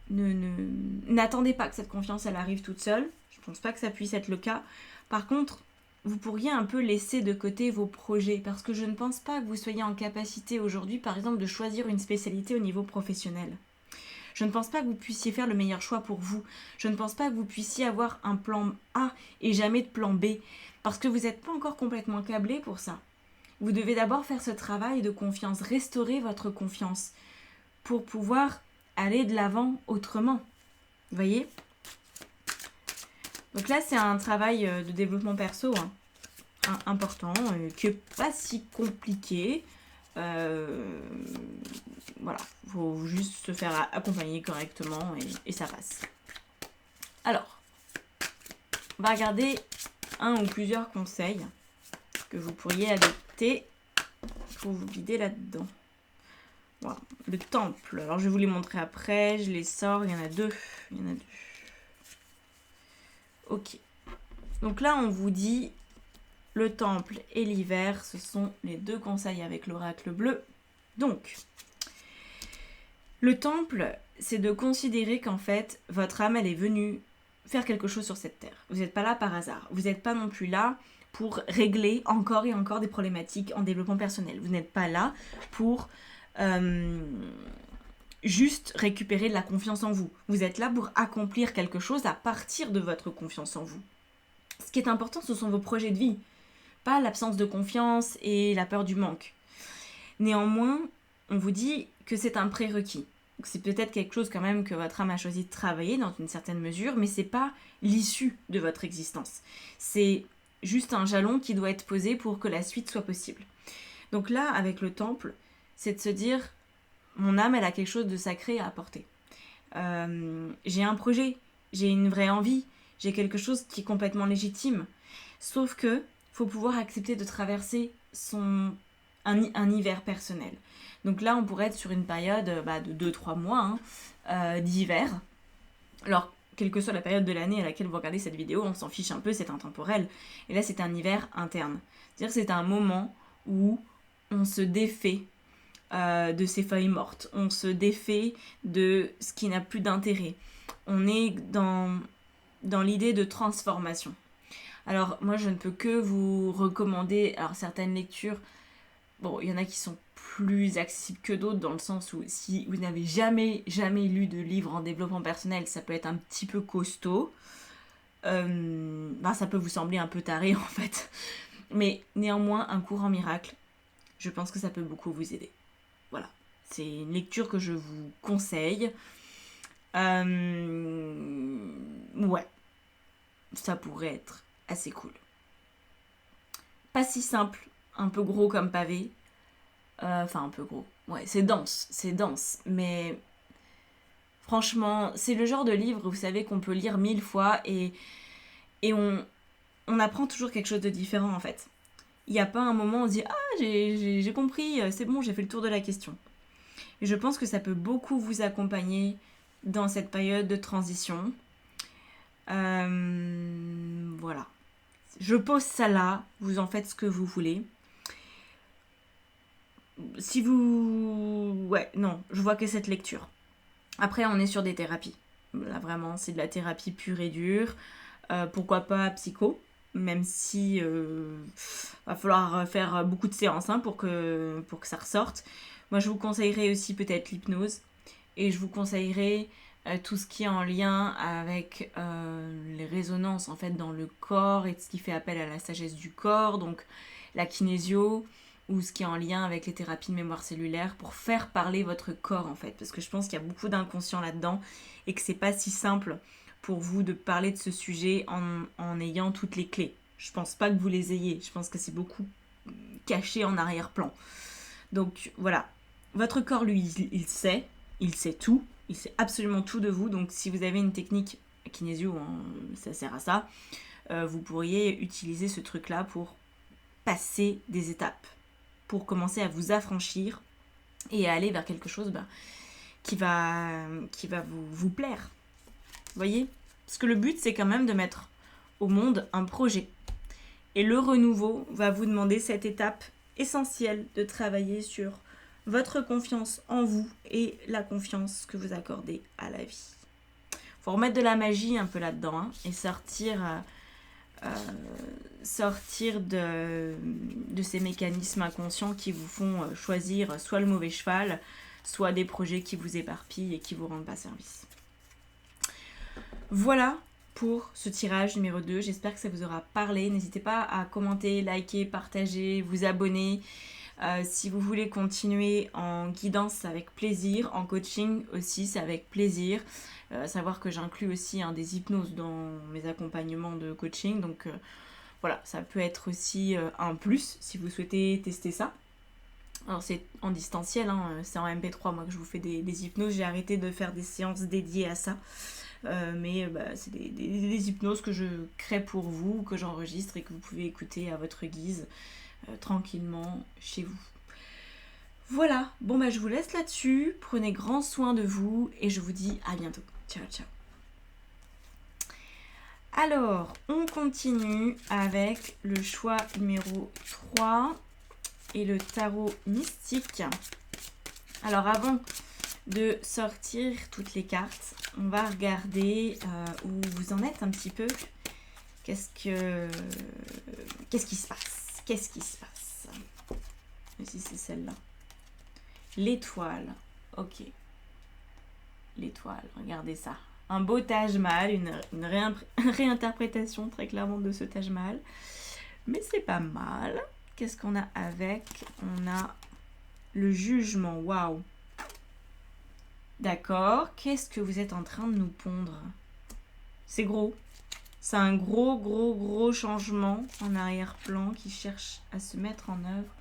n'attendez pas que cette confiance, elle arrive toute seule. Je ne pense pas que ça puisse être le cas. Par contre, vous pourriez un peu laisser de côté vos projets, parce que je ne pense pas que vous soyez en capacité aujourd'hui, par exemple, de choisir une spécialité au niveau professionnel. Je ne pense pas que vous puissiez faire le meilleur choix pour vous. Je ne pense pas que vous puissiez avoir un plan A et jamais de plan B, parce que vous n'êtes pas encore complètement câblé pour ça. Vous devez d'abord faire ce travail de confiance, restaurer votre confiance, pour pouvoir aller de l'avant autrement. Vous voyez ? Donc là, c'est un travail de développement perso important, qui n'est pas si compliqué. Voilà, il faut juste se faire accompagner correctement et ça passe. Alors, on va regarder un ou plusieurs conseils que vous pourriez adopter pour vous guider là-dedans. Voilà, le temple. Alors, je vais vous les montrer après. Je les sors. Il y en a deux. Ok. Donc là, on vous dit le temple et l'hiver. Ce sont les deux conseils avec l'oracle bleu. Donc, le temple, c'est de considérer qu'en fait, votre âme, elle est venue faire quelque chose sur cette terre. Vous n'êtes pas là par hasard. Vous n'êtes pas non plus là pour régler encore et encore des problématiques en développement personnel. Vous n'êtes pas là pour juste récupérer de la confiance en vous. Vous êtes là pour accomplir quelque chose à partir de votre confiance en vous. Ce qui est important, ce sont vos projets de vie, pas l'absence de confiance et la peur du manque. Néanmoins, on vous dit que c'est un prérequis. Donc c'est peut-être quelque chose quand même que votre âme a choisi de travailler dans une certaine mesure, mais c'est pas l'issue de votre existence. C'est juste un jalon qui doit être posé pour que la suite soit possible. Donc là, avec le temple, c'est de se dire, mon âme, elle a quelque chose de sacré à apporter. J'ai un projet, j'ai une vraie envie, j'ai quelque chose qui est complètement légitime. Sauf que faut pouvoir accepter de traverser un hiver personnel. Donc là, on pourrait être sur une période de 2-3 mois d'hiver. Alors, quelle que soit la période de l'année à laquelle vous regardez cette vidéo, on s'en fiche un peu, c'est intemporel. Et là, c'est un hiver interne. C'est-à-dire que c'est un moment où on se défait de ces feuilles mortes. On se défait de ce qui n'a plus d'intérêt. On est dans l'idée de transformation. Alors, moi, je ne peux que vous recommander certaines lectures. Bon, il y en a qui sont plus accessibles que d'autres, dans le sens où si vous n'avez jamais lu de livre en développement personnel, ça peut être un petit peu costaud. Ça peut vous sembler un peu taré, en fait. Mais néanmoins, Un cours en miracle, je pense que ça peut beaucoup vous aider. Voilà, c'est une lecture que je vous conseille. Ouais, ça pourrait être assez cool. Pas si simple, un peu gros comme pavé. Un peu gros. Ouais, c'est dense, mais Franchement, c'est le genre de livre, vous savez, qu'on peut lire 1000 fois et on apprend toujours quelque chose de différent en fait. Il n'y a pas un moment où on se dit ah j'ai compris, c'est bon, j'ai fait le tour de la question. Et je pense que ça peut beaucoup vous accompagner dans cette période de transition. Voilà. Je pose ça là, vous en faites ce que vous voulez. Si vous... Ouais, non, je vois que cette lecture. Après, on est sur des thérapies. Là, vraiment, c'est de la thérapie pure et dure. Pourquoi pas psycho, même si va falloir faire beaucoup de séances pour que ça ressorte. Moi, je vous conseillerais aussi peut-être l'hypnose. Et je vous conseillerais tout ce qui est en lien avec les résonances en fait dans le corps et ce qui fait appel à la sagesse du corps, donc la kinésio, ou ce qui est en lien avec les thérapies de mémoire cellulaire pour faire parler votre corps en fait, parce que je pense qu'il y a beaucoup d'inconscient là-dedans et que c'est pas si simple pour vous de parler de ce sujet en ayant toutes les clés. Je pense pas que vous les ayez, je pense que c'est beaucoup caché en arrière-plan. Donc voilà, votre corps lui il sait tout, il sait absolument tout de vous, donc si vous avez une technique kinésio, ça sert à ça, vous pourriez utiliser ce truc-là pour passer des étapes, pour commencer à vous affranchir et à aller vers quelque chose qui va vous plaire. Vous voyez ? Parce que le but, c'est quand même de mettre au monde un projet. Et le renouveau va vous demander cette étape essentielle de travailler sur votre confiance en vous et la confiance que vous accordez à la vie. Faut remettre de la magie un peu là-dedans et sortir de ces mécanismes inconscients qui vous font choisir soit le mauvais cheval, soit des projets qui vous éparpillent et qui vous rendent pas service. Voilà pour ce tirage numéro 2. J'espère que ça vous aura parlé. N'hésitez pas à commenter, liker, partager, vous abonner. Si vous voulez continuer en guidance, c'est avec plaisir. En coaching aussi, c'est avec plaisir. Savoir que j'inclus aussi des hypnoses dans mes accompagnements de coaching. Donc voilà, ça peut être aussi un plus si vous souhaitez tester ça. Alors c'est en distanciel, c'est en MP3 moi que je vous fais des hypnoses. J'ai arrêté de faire des séances dédiées à ça. Mais c'est des hypnoses que je crée pour vous, que j'enregistre et que vous pouvez écouter à votre guise, tranquillement chez vous. Voilà, bon je vous laisse là-dessus, prenez grand soin de vous et je vous dis à bientôt. Ciao, ciao. Alors, on continue avec le choix numéro 3 et le tarot mystique. Alors avant de sortir toutes les cartes, on va regarder où vous en êtes un petit peu. Qu'est-ce qui se passe? Si c'est celle-là. L'étoile. Ok. L'étoile, regardez ça. Un beau Taj Mahal, une réinterprétation très clairement de ce Taj Mahal. Mais c'est pas mal. Qu'est-ce qu'on a avec? On a le jugement. Waouh! D'accord. Qu'est-ce que vous êtes en train de nous pondre? C'est gros. C'est un gros changement en arrière-plan qui cherche à se mettre en œuvre.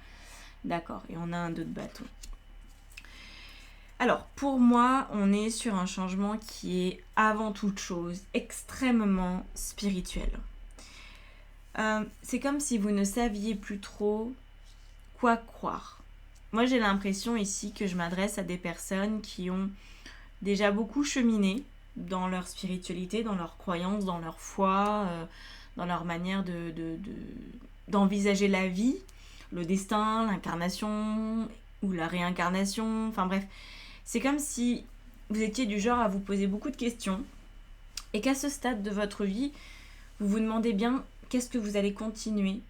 D'accord. Et on a un 2 de bâton. Alors, pour moi, on est sur un changement qui est avant toute chose extrêmement spirituel. C'est comme si vous ne saviez plus trop quoi croire. Moi, j'ai l'impression ici que je m'adresse à des personnes qui ont déjà beaucoup cheminé dans leur spiritualité, dans leur croyance, dans leur foi, dans leur manière d'envisager la vie, le destin, l'incarnation ou la réincarnation, enfin bref. C'est comme si vous étiez du genre à vous poser beaucoup de questions et qu'à ce stade de votre vie, vous vous demandez bien qu'est-ce que vous allez continuer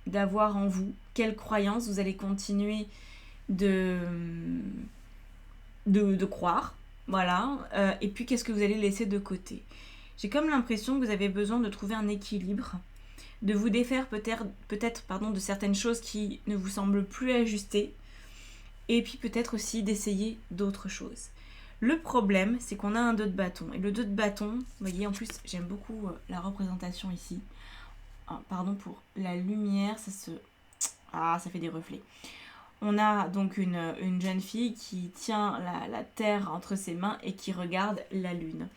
d'avoir en vous, quelles croyances vous allez continuer de croire, voilà, et puis qu'est-ce que vous allez laisser de côté. J'ai comme l'impression que vous avez besoin de trouver un équilibre, de vous défaire peut-être de certaines choses qui ne vous semblent plus ajustées, et puis peut-être aussi d'essayer d'autres choses. Le problème, c'est qu'on a un 2 de bâton. Et le 2 de bâton, vous voyez, en plus, j'aime beaucoup la représentation ici. Pardon pour la lumière, ça fait des reflets. on a donc une jeune fille qui tient la terre entre ses mains et qui regarde la lune.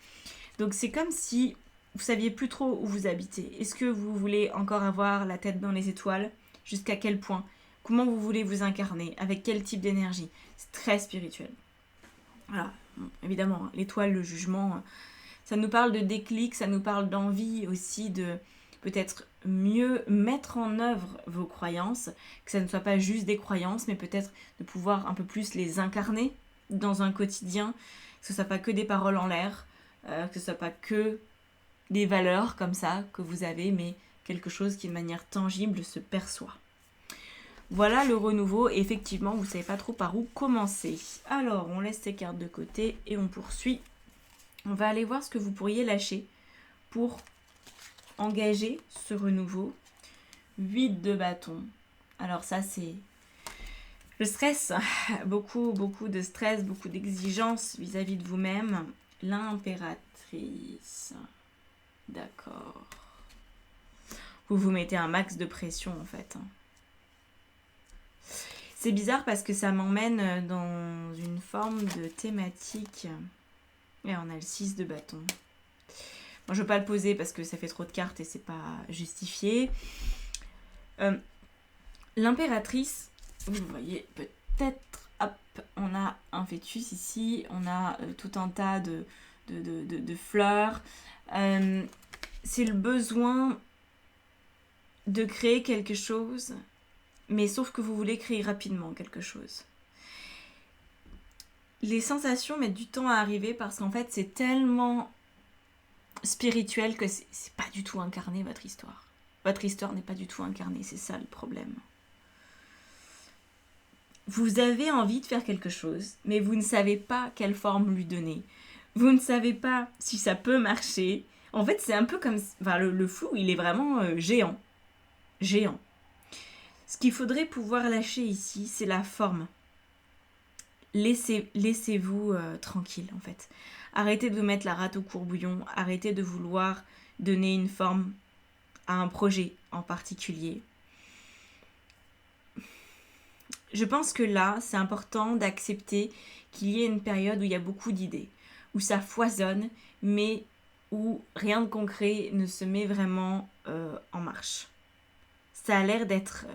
Donc c'est comme si vous saviez plus trop où vous habitez. Est-ce que vous voulez encore avoir la tête dans les étoiles? Jusqu'à quel point? Comment vous voulez vous incarner? Avec quel type d'énergie? C'est très spirituel. Voilà, bon, évidemment, l'étoile, le jugement, ça nous parle de déclic, ça nous parle d'envie aussi de peut-être mieux mettre en œuvre vos croyances, que ça ne soit pas juste des croyances, mais peut-être de pouvoir un peu plus les incarner dans un quotidien, que ce ne soit pas que des paroles en l'air, que ce ne soit pas que des valeurs comme ça que vous avez, mais quelque chose qui de manière tangible se perçoit. Voilà le renouveau, et effectivement, vous ne savez pas trop par où commencer. Alors, on laisse ces cartes de côté et on poursuit. On va aller voir ce que vous pourriez lâcher pour engager ce renouveau. 8 de bâton. Alors ça, c'est le stress. Beaucoup de stress, beaucoup d'exigences vis-à-vis de vous-même. L'impératrice. D'accord. Vous vous mettez un max de pression, en fait. C'est bizarre parce que ça m'emmène dans une forme de thématique. Et on a le 6 de bâton. Bon, je ne vais pas le poser parce que ça fait trop de cartes et c'est pas justifié. L'impératrice, vous voyez peut-être, hop, on a un fœtus ici, on a tout un tas de fleurs. C'est le besoin de créer quelque chose, mais sauf que vous voulez créer rapidement quelque chose. Les sensations mettent du temps à arriver parce qu'en fait, c'est tellement spirituel que c'est pas du tout incarné votre histoire. Votre histoire n'est pas du tout incarnée, c'est ça le problème. Vous avez envie de faire quelque chose, mais vous ne savez pas quelle forme lui donner. Vous ne savez pas si ça peut marcher. En fait, c'est un peu comme... Enfin, le flou, il est vraiment géant. Géant. Ce qu'il faudrait pouvoir lâcher ici, c'est la forme. Laissez-vous tranquille, en fait. Arrêtez de vous mettre la rate au courbouillon. Arrêtez de vouloir donner une forme à un projet en particulier. Je pense que là, c'est important d'accepter qu'il y ait une période où il y a beaucoup d'idées, où ça foisonne, mais où rien de concret ne se met vraiment en marche. Ça a l'air d'être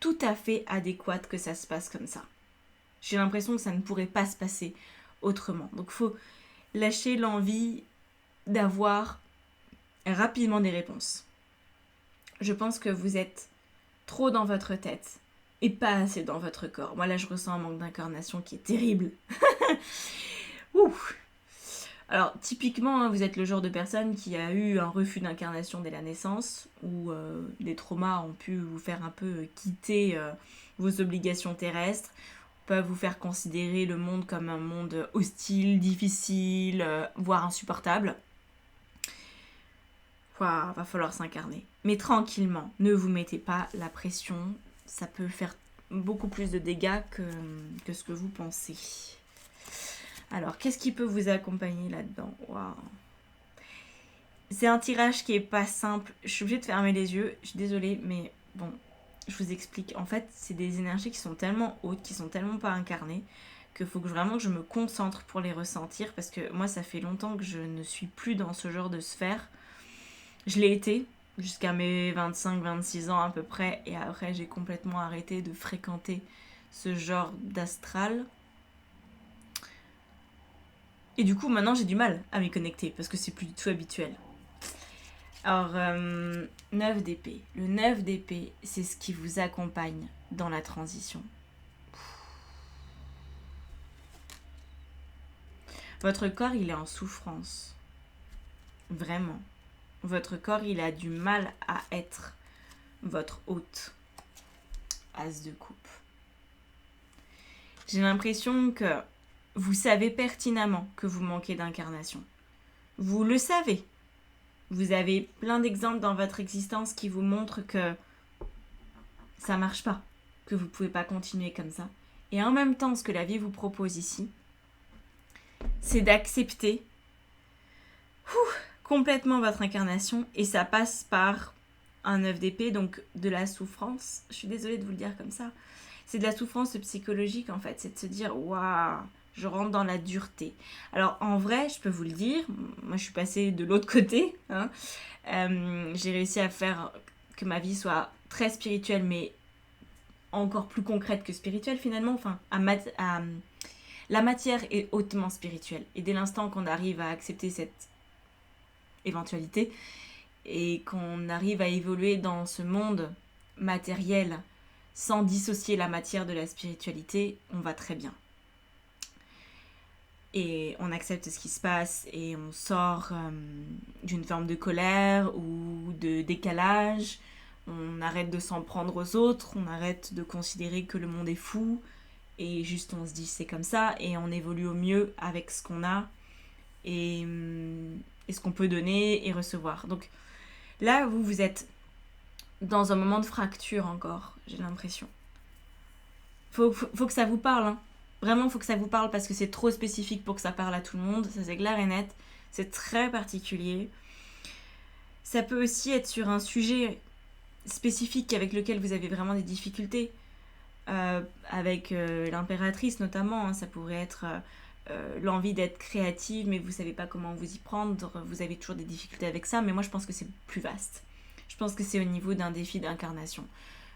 tout à fait adéquat que ça se passe comme ça. J'ai l'impression que ça ne pourrait pas se passer autrement. Donc, il faut lâcher l'envie d'avoir rapidement des réponses. Je pense que vous êtes trop dans votre tête et pas assez dans votre corps. Moi, là, je ressens un manque d'incarnation qui est terrible. Ouh. Alors, typiquement, hein, vous êtes le genre de personne qui a eu un refus d'incarnation dès la naissance, où des traumas ont pu vous faire un peu quitter vos obligations terrestres, peuvent vous faire considérer le monde comme un monde hostile, difficile, voire insupportable. Va falloir s'incarner. Mais tranquillement, ne vous mettez pas la pression, ça peut faire beaucoup plus de dégâts que ce que vous pensez. Alors, qu'est-ce qui peut vous accompagner là-dedans? Waouh. C'est un tirage qui est pas simple. Je suis obligée de fermer les yeux. Je suis désolée, mais bon, je vous explique. En fait, c'est des énergies qui sont tellement hautes, qui sont tellement pas incarnées, qu'il faut que vraiment que je me concentre pour les ressentir. Parce que moi, ça fait longtemps que je ne suis plus dans ce genre de sphère. Je l'ai été jusqu'à mes 25-26 ans à peu près. Et après, j'ai complètement arrêté de fréquenter ce genre d'astral. Et du coup, maintenant, j'ai du mal à m'y connecter parce que c'est plus du tout habituel. Alors, 9 d'épée. Le 9 d'épée, c'est ce qui vous accompagne dans la transition. Votre corps, il est en souffrance. Vraiment. Votre corps, il a du mal à être votre hôte. As de coupe. J'ai l'impression que vous savez pertinemment que vous manquez d'incarnation. Vous le savez. Vous avez plein d'exemples dans votre existence qui vous montrent que ça marche pas, que vous pouvez pas continuer comme ça. Et en même temps, ce que la vie vous propose ici, c'est d'accepter complètement votre incarnation, et ça passe par un 9 d'épée, donc de la souffrance. Je suis désolée de vous le dire comme ça. C'est de la souffrance psychologique en fait, c'est de se dire waouh, je rentre dans la dureté. Alors en vrai, je peux vous le dire, moi je suis passée de l'autre côté, hein. J'ai réussi à faire que ma vie soit très spirituelle, mais encore plus concrète que spirituelle finalement. Enfin, la matière est hautement spirituelle. Et dès l'instant qu'on arrive à accepter cette éventualité et qu'on arrive à évoluer dans ce monde matériel sans dissocier la matière de la spiritualité, on va très bien. Et on accepte ce qui se passe et on sort d'une forme de colère ou de décalage. On arrête de s'en prendre aux autres, on arrête de considérer que le monde est fou et juste on se dit c'est comme ça et on évolue au mieux avec ce qu'on a et ce qu'on peut donner et recevoir. Donc là, vous êtes dans un moment de fracture encore, j'ai l'impression. Faut que ça vous parle, hein. Vraiment, faut que ça vous parle parce que c'est trop spécifique pour que ça parle à tout le monde. Ça, c'est clair et net. C'est très particulier. Ça peut aussi être sur un sujet spécifique avec lequel vous avez vraiment des difficultés. Avec l'impératrice notamment, hein, ça pourrait être l'envie d'être créative, mais vous savez pas comment vous y prendre. Vous avez toujours des difficultés avec ça, mais moi, je pense que c'est plus vaste. Je pense que c'est au niveau d'un défi d'incarnation.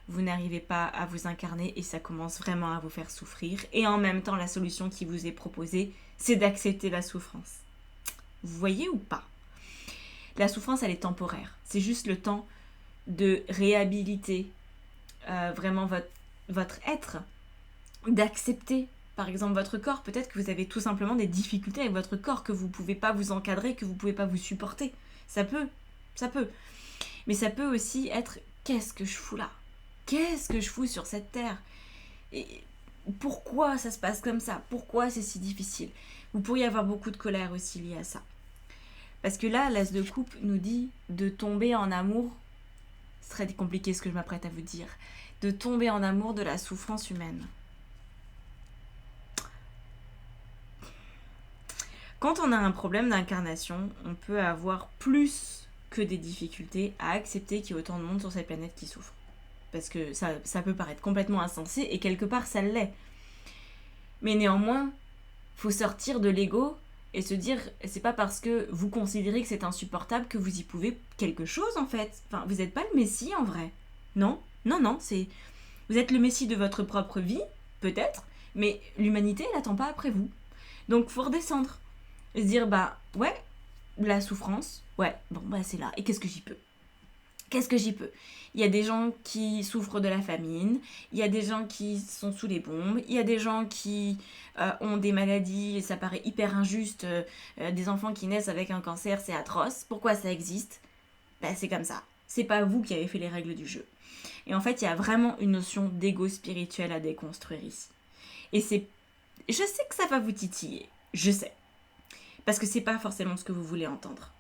Vous n'arrivez pas à vous incarner et ça commence vraiment à vous faire souffrir. Et en même temps, la solution qui vous est proposée, c'est d'accepter la souffrance. Vous voyez ou pas? La souffrance, elle est temporaire. C'est juste le temps de réhabiliter vraiment votre être, d'accepter par exemple votre corps. Peut-être que vous avez tout simplement des difficultés avec votre corps, que vous ne pouvez pas vous encadrer, que vous ne pouvez pas vous supporter. Ça peut. Mais ça peut aussi être qu'est-ce que je fous là? Qu'est-ce que je fous sur cette terre? Et pourquoi ça se passe comme ça? Pourquoi c'est si difficile? Vous pourriez avoir beaucoup de colère aussi liée à ça. Parce que là, l'as de coupe nous dit de tomber en amour. C'est très compliqué ce que je m'apprête à vous dire. De tomber en amour de la souffrance humaine. Quand on a un problème d'incarnation, on peut avoir plus que des difficultés à accepter qu'il y ait autant de monde sur cette planète qui souffre. Parce que ça peut paraître complètement insensé, et quelque part ça l'est. Mais néanmoins, faut sortir de l'ego et se dire, c'est pas parce que vous considérez que c'est insupportable que vous y pouvez quelque chose en fait. Enfin, vous n'êtes pas le messie en vrai. Non, c'est... Vous êtes le messie de votre propre vie, peut-être, mais l'humanité, elle n'attend pas après vous. Donc faut redescendre. Et se dire, ouais, la souffrance, ouais, bon, c'est là. Et qu'est-ce que j'y peux? Il y a des gens qui souffrent de la famine, il y a des gens qui sont sous les bombes, il y a des gens qui ont des maladies, et ça paraît hyper injuste, des enfants qui naissent avec un cancer, c'est atroce. Pourquoi ça existe? C'est comme ça. C'est pas vous qui avez fait les règles du jeu. Et en fait, il y a vraiment une notion d'ego spirituel à déconstruire ici. Et je sais que ça va vous titiller, je sais. Parce que c'est pas forcément ce que vous voulez entendre.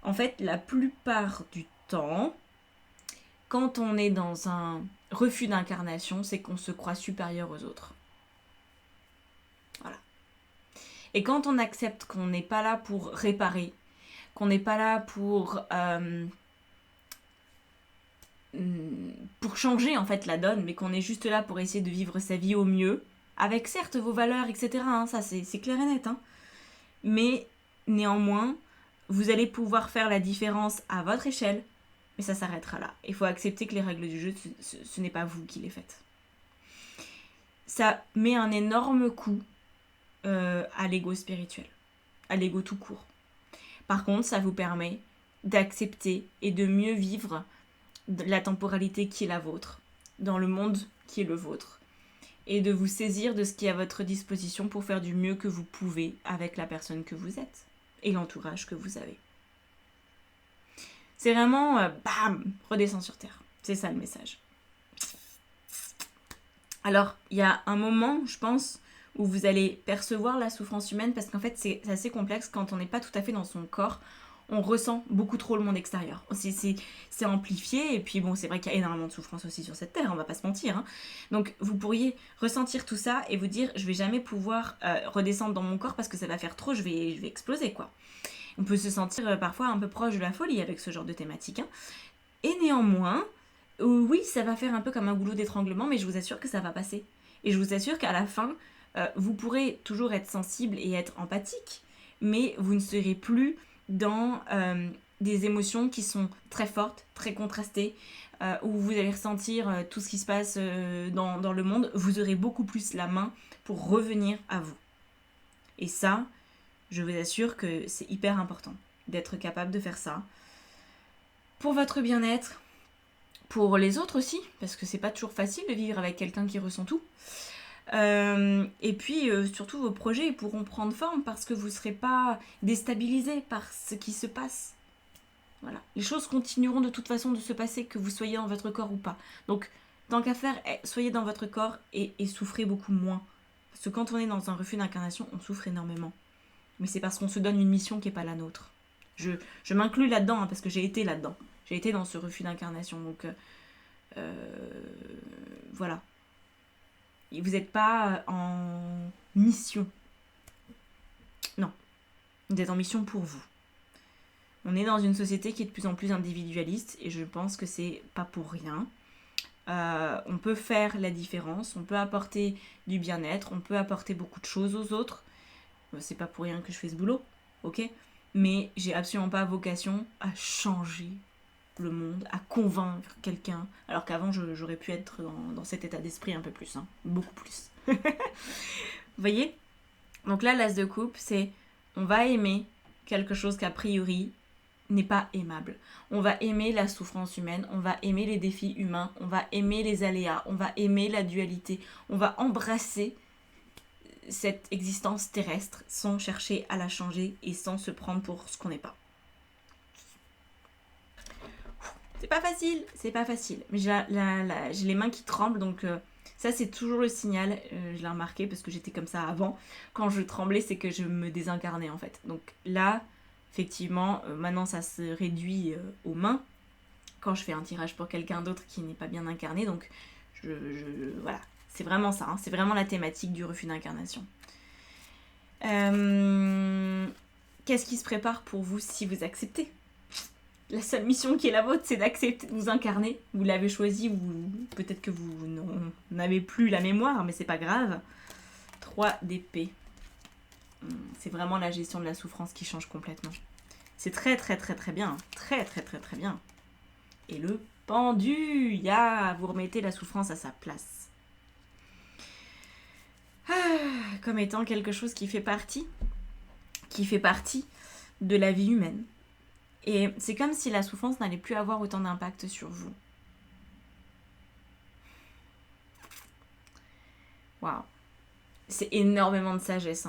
En fait, la plupart du temps, quand on est dans un refus d'incarnation, c'est qu'on se croit supérieur aux autres. Voilà. Et quand on accepte qu'on n'est pas là pour réparer, qu'on n'est pas là pour changer en fait la donne, mais qu'on est juste là pour essayer de vivre sa vie au mieux, avec certes vos valeurs, etc. Hein, ça c'est clair et net. Hein. Mais néanmoins, vous allez pouvoir faire la différence à votre échelle, mais ça s'arrêtera là. Il faut accepter que les règles du jeu, ce n'est pas vous qui les faites. Ça met un énorme coup à l'ego spirituel, à l'ego tout court. Par contre, ça vous permet d'accepter et de mieux vivre la temporalité qui est la vôtre, dans le monde qui est le vôtre, et de vous saisir de ce qui est à votre disposition pour faire du mieux que vous pouvez avec la personne que vous êtes et l'entourage que vous avez. C'est vraiment, redescends sur terre. C'est ça le message. Alors, il y a un moment, je pense, où vous allez percevoir la souffrance humaine, parce qu'en fait, c'est assez complexe quand on n'est pas tout à fait dans son corps. On ressent beaucoup trop le monde extérieur. C'est amplifié, et puis bon, c'est vrai qu'il y a énormément de souffrance aussi sur cette terre, on va pas se mentir. Hein. Donc, vous pourriez ressentir tout ça et vous dire, je vais jamais pouvoir redescendre dans mon corps parce que ça va faire trop, je vais exploser, quoi. On peut se sentir parfois un peu proche de la folie avec ce genre de thématique. Hein. Et néanmoins, Oui, ça va faire un peu comme un goulot d'étranglement, mais je vous assure que ça va passer. Et je vous assure qu'à la fin, vous pourrez toujours être sensible et être empathique, mais vous ne serez plus dans des émotions qui sont très fortes, très contrastées, où vous allez ressentir tout ce qui se passe dans le monde. Vous aurez beaucoup plus la main pour revenir à vous. Et ça, je vous assure que c'est hyper important d'être capable de faire ça. Pour votre bien-être, pour les autres aussi, parce que c'est pas toujours facile de vivre avec quelqu'un qui ressent tout. Et puis surtout vos projets pourront prendre forme parce que vous ne serez pas déstabilisé par ce qui se passe. Voilà. Les choses continueront de toute façon de se passer, que vous soyez dans votre corps ou pas. Donc tant qu'à faire, soyez dans votre corps et souffrez beaucoup moins. Parce que quand on est dans un refus d'incarnation, on souffre énormément. Mais c'est parce qu'on se donne une mission qui n'est pas la nôtre. Je m'inclus là-dedans, hein, parce que j'ai été là-dedans. J'ai été dans ce refus d'incarnation. Donc voilà. Et vous n'êtes pas en mission. Non. Vous êtes en mission pour vous. On est dans une société qui est de plus en plus individualiste et je pense que c'est pas pour rien. On peut faire la différence, on peut apporter du bien-être, on peut apporter beaucoup de choses aux autres. C'est pas pour rien que je fais ce boulot, ok ? Mais j'ai absolument pas vocation à changer le monde, à convaincre quelqu'un, alors qu'avant j'aurais pu être dans cet état d'esprit un peu plus, hein, beaucoup plus. Vous voyez ? Donc là, l'as de coupe, c'est on va aimer quelque chose qu'a priori n'est pas aimable. On va aimer la souffrance humaine, on va aimer les défis humains, on va aimer les aléas, on va aimer la dualité, on va embrasser cette existence terrestre sans chercher à la changer et sans se prendre pour ce qu'on n'est pas. C'est pas facile. Mais j'ai les mains qui tremblent, donc ça c'est toujours le signal, je l'ai remarqué parce que j'étais comme ça avant. Quand je tremblais, c'est que je me désincarnais en fait. Donc là, effectivement, maintenant ça se réduit aux mains quand je fais un tirage pour quelqu'un d'autre qui n'est pas bien incarné. Donc voilà, c'est vraiment ça, hein, c'est vraiment la thématique du refus d'incarnation. Qu'est-ce qui se prépare pour vous si vous acceptez ? La seule mission qui est la vôtre, c'est d'accepter de vous incarner. Vous l'avez choisi, ou peut-être que vous n'avez plus la mémoire, mais c'est pas grave. 3 d'épée. C'est vraiment la gestion de la souffrance qui change complètement. C'est très très très très bien. Très très très très bien. Et le pendu, vous remettez la souffrance à sa place. Comme étant quelque chose qui fait partie de la vie humaine. Et c'est comme si la souffrance n'allait plus avoir autant d'impact sur vous. Waouh. C'est énormément de sagesse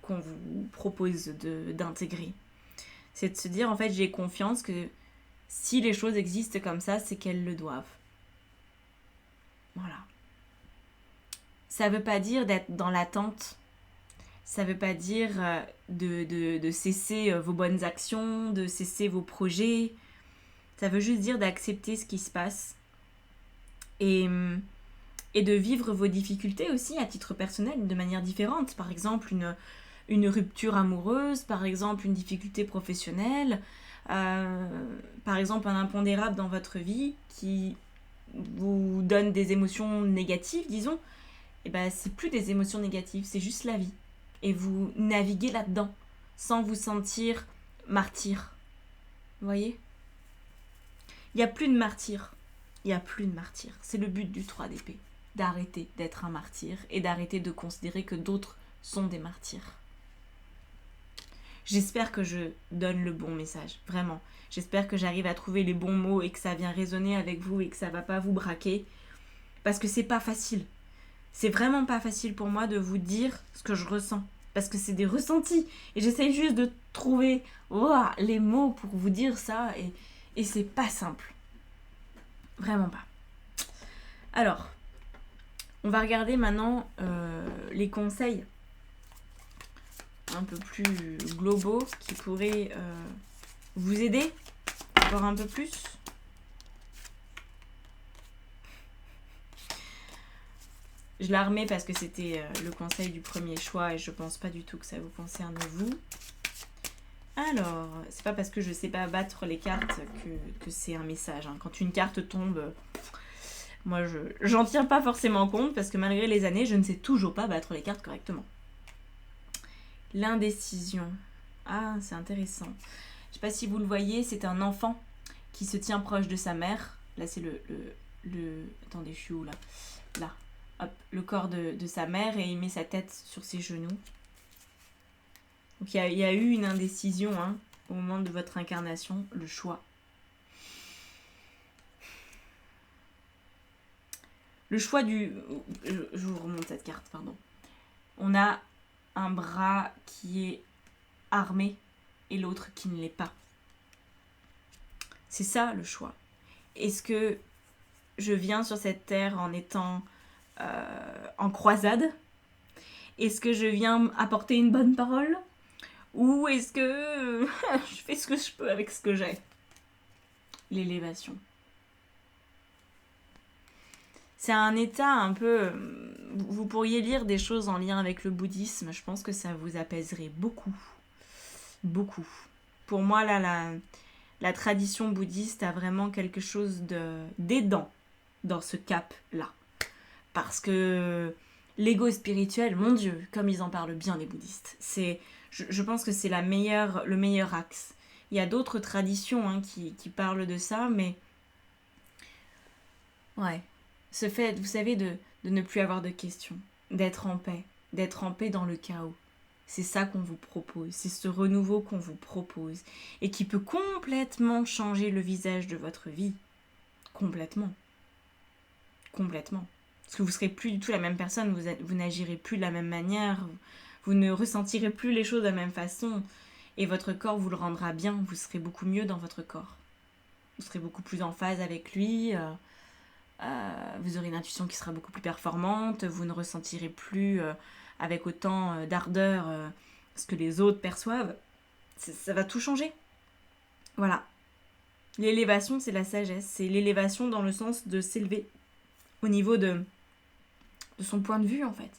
qu'on vous propose d'intégrer. C'est de se dire, en fait, j'ai confiance que si les choses existent comme ça, c'est qu'elles le doivent. Voilà. Ça veut pas dire d'être dans l'attente. Ça veut pas dire de cesser vos bonnes actions, de cesser vos projets. Ça veut juste dire d'accepter ce qui se passe. Et de vivre vos difficultés aussi à titre personnel de manière différente. Par exemple, une rupture amoureuse, par exemple une difficulté professionnelle, par exemple un impondérable dans votre vie qui vous donne des émotions négatives, disons. Et ben c'est plus des émotions négatives, c'est juste la vie. Et vous naviguez là-dedans, sans vous sentir martyr. Vous voyez ? Il n'y a plus de martyr. Il n'y a plus de martyr. C'est le but du 3 d'épée. D'arrêter d'être un martyr et d'arrêter de considérer que d'autres sont des martyrs. J'espère que je donne le bon message, vraiment. J'espère que j'arrive à trouver les bons mots et que ça vient résonner avec vous et que ça ne va pas vous braquer. Parce que c'est pas facile. C'est vraiment pas facile pour moi de vous dire ce que je ressens. Parce que c'est des ressentis. Et j'essaye juste de trouver les mots pour vous dire ça. Et c'est pas simple. Vraiment pas. Alors, on va regarder maintenant les conseils un peu plus globaux qui pourraient vous aider à voir un peu plus. Je la remets parce que c'était le conseil du premier choix et je pense pas du tout que ça vous concerne vous. Alors, c'est pas parce que je sais pas battre les cartes que c'est un message. Hein. Quand une carte tombe, moi j'en tiens pas forcément compte parce que malgré les années, je ne sais toujours pas battre les cartes correctement. L'indécision. Ah, c'est intéressant. Je sais pas si vous le voyez, c'est un enfant qui se tient proche de sa mère. Là, c'est le... Attendez, je suis où là? Là. Hop, le corps de sa mère et il met sa tête sur ses genoux. Donc il y a eu une indécision hein, au moment de votre incarnation, le choix. Le choix du... Je vous remonte cette carte, pardon. On a un bras qui est armé et l'autre qui ne l'est pas. C'est ça le choix. Est-ce que je viens sur cette terre en étant en croisade? Est-ce que je viens apporter une bonne parole? Ou est-ce que je fais ce que je peux avec ce que j'ai? L'élévation. C'est un état un peu... Vous pourriez lire des choses en lien avec le bouddhisme. Je pense que ça vous apaiserait beaucoup. Beaucoup. Pour moi, là, la tradition bouddhiste a vraiment quelque chose d'aidant dans ce cap-là. Parce que l'ego spirituel, mon Dieu, comme ils en parlent bien les bouddhistes, je pense que c'est le meilleur axe. Il y a d'autres traditions hein, qui parlent de ça, mais... Ouais. Ce fait, vous savez, de ne plus avoir de questions, d'être en paix dans le chaos. C'est ça qu'on vous propose, c'est ce renouveau qu'on vous propose et qui peut complètement changer le visage de votre vie. Complètement. Complètement. Parce que vous ne serez plus du tout la même personne, vous n'agirez plus de la même manière, vous ne ressentirez plus les choses de la même façon et votre corps vous le rendra bien, vous serez beaucoup mieux dans votre corps. Vous serez beaucoup plus en phase avec lui, vous aurez une intuition qui sera beaucoup plus performante, vous ne ressentirez plus avec autant d'ardeur ce que les autres perçoivent. Ça va tout changer. Voilà. L'élévation, c'est la sagesse. C'est l'élévation dans le sens de s'élever au niveau de son point de vue, en fait.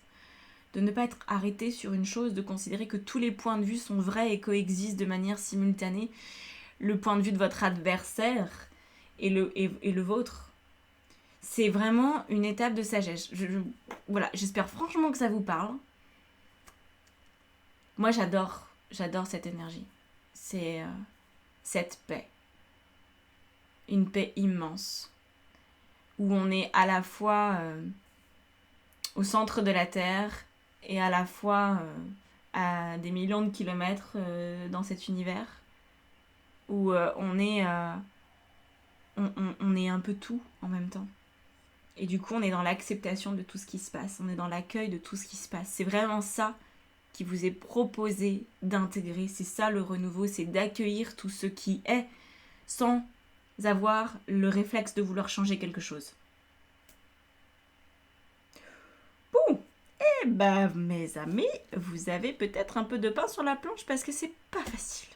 De ne pas être arrêté sur une chose, de considérer que tous les points de vue sont vrais et coexistent de manière simultanée. Le point de vue de votre adversaire et le vôtre. C'est vraiment une étape de sagesse. Voilà, j'espère franchement que ça vous parle. Moi, j'adore cette énergie. C'est cette paix. Une paix immense. Où on est à la fois au centre de la Terre et à la fois à des millions de kilomètres dans cet univers. Où on est un peu tout en même temps. Et du coup, on est dans l'acceptation de tout ce qui se passe. On est dans l'accueil de tout ce qui se passe. C'est vraiment ça qui vous est proposé d'intégrer. C'est ça le renouveau, c'est d'accueillir tout ce qui est sans avoir le réflexe de vouloir changer quelque chose. Bon, eh ben mes amis, vous avez peut-être un peu de pain sur la planche parce que c'est pas facile.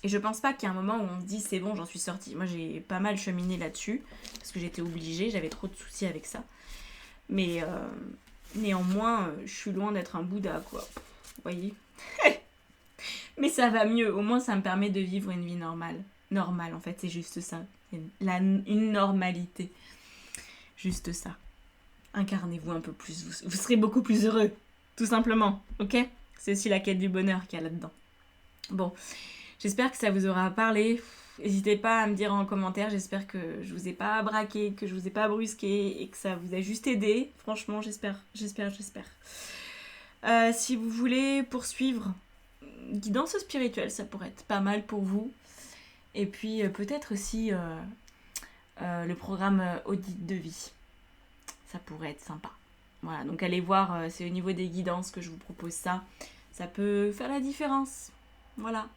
Et je pense pas qu'il y ait un moment où on se dit c'est bon, j'en suis sortie. Moi j'ai pas mal cheminé là-dessus parce que j'étais obligée, j'avais trop de soucis avec ça. Mais néanmoins, je suis loin d'être un Bouddha, quoi. Vous voyez. Mais ça va mieux, au moins ça me permet de vivre une vie normale. Normale en fait, c'est juste ça. Une normalité. Juste ça. Incarnez-vous un peu plus, vous serez beaucoup plus heureux. Tout simplement, ok? C'est aussi la quête du bonheur qu'il y a là-dedans. Bon. J'espère que ça vous aura parlé. N'hésitez pas à me dire en commentaire. J'espère que je vous ai pas braqué, que je vous ai pas brusqué et que ça vous a juste aidé. Franchement, j'espère. Si vous voulez poursuivre guidance spirituelle, ça pourrait être pas mal pour vous. Et puis peut-être aussi le programme audit de vie. Ça pourrait être sympa. Voilà, donc allez voir, c'est au niveau des guidances que je vous propose ça. Ça peut faire la différence. Voilà.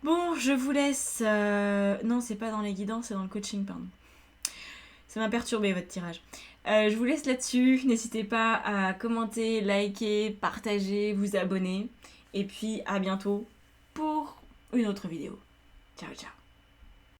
Bon, je vous laisse... Non, c'est pas dans les guidances, c'est dans le coaching, pardon. Ça m'a perturbé, votre tirage. Je vous laisse là-dessus. N'hésitez pas à commenter, liker, partager, vous abonner. Et puis, à bientôt pour une autre vidéo. Ciao, ciao.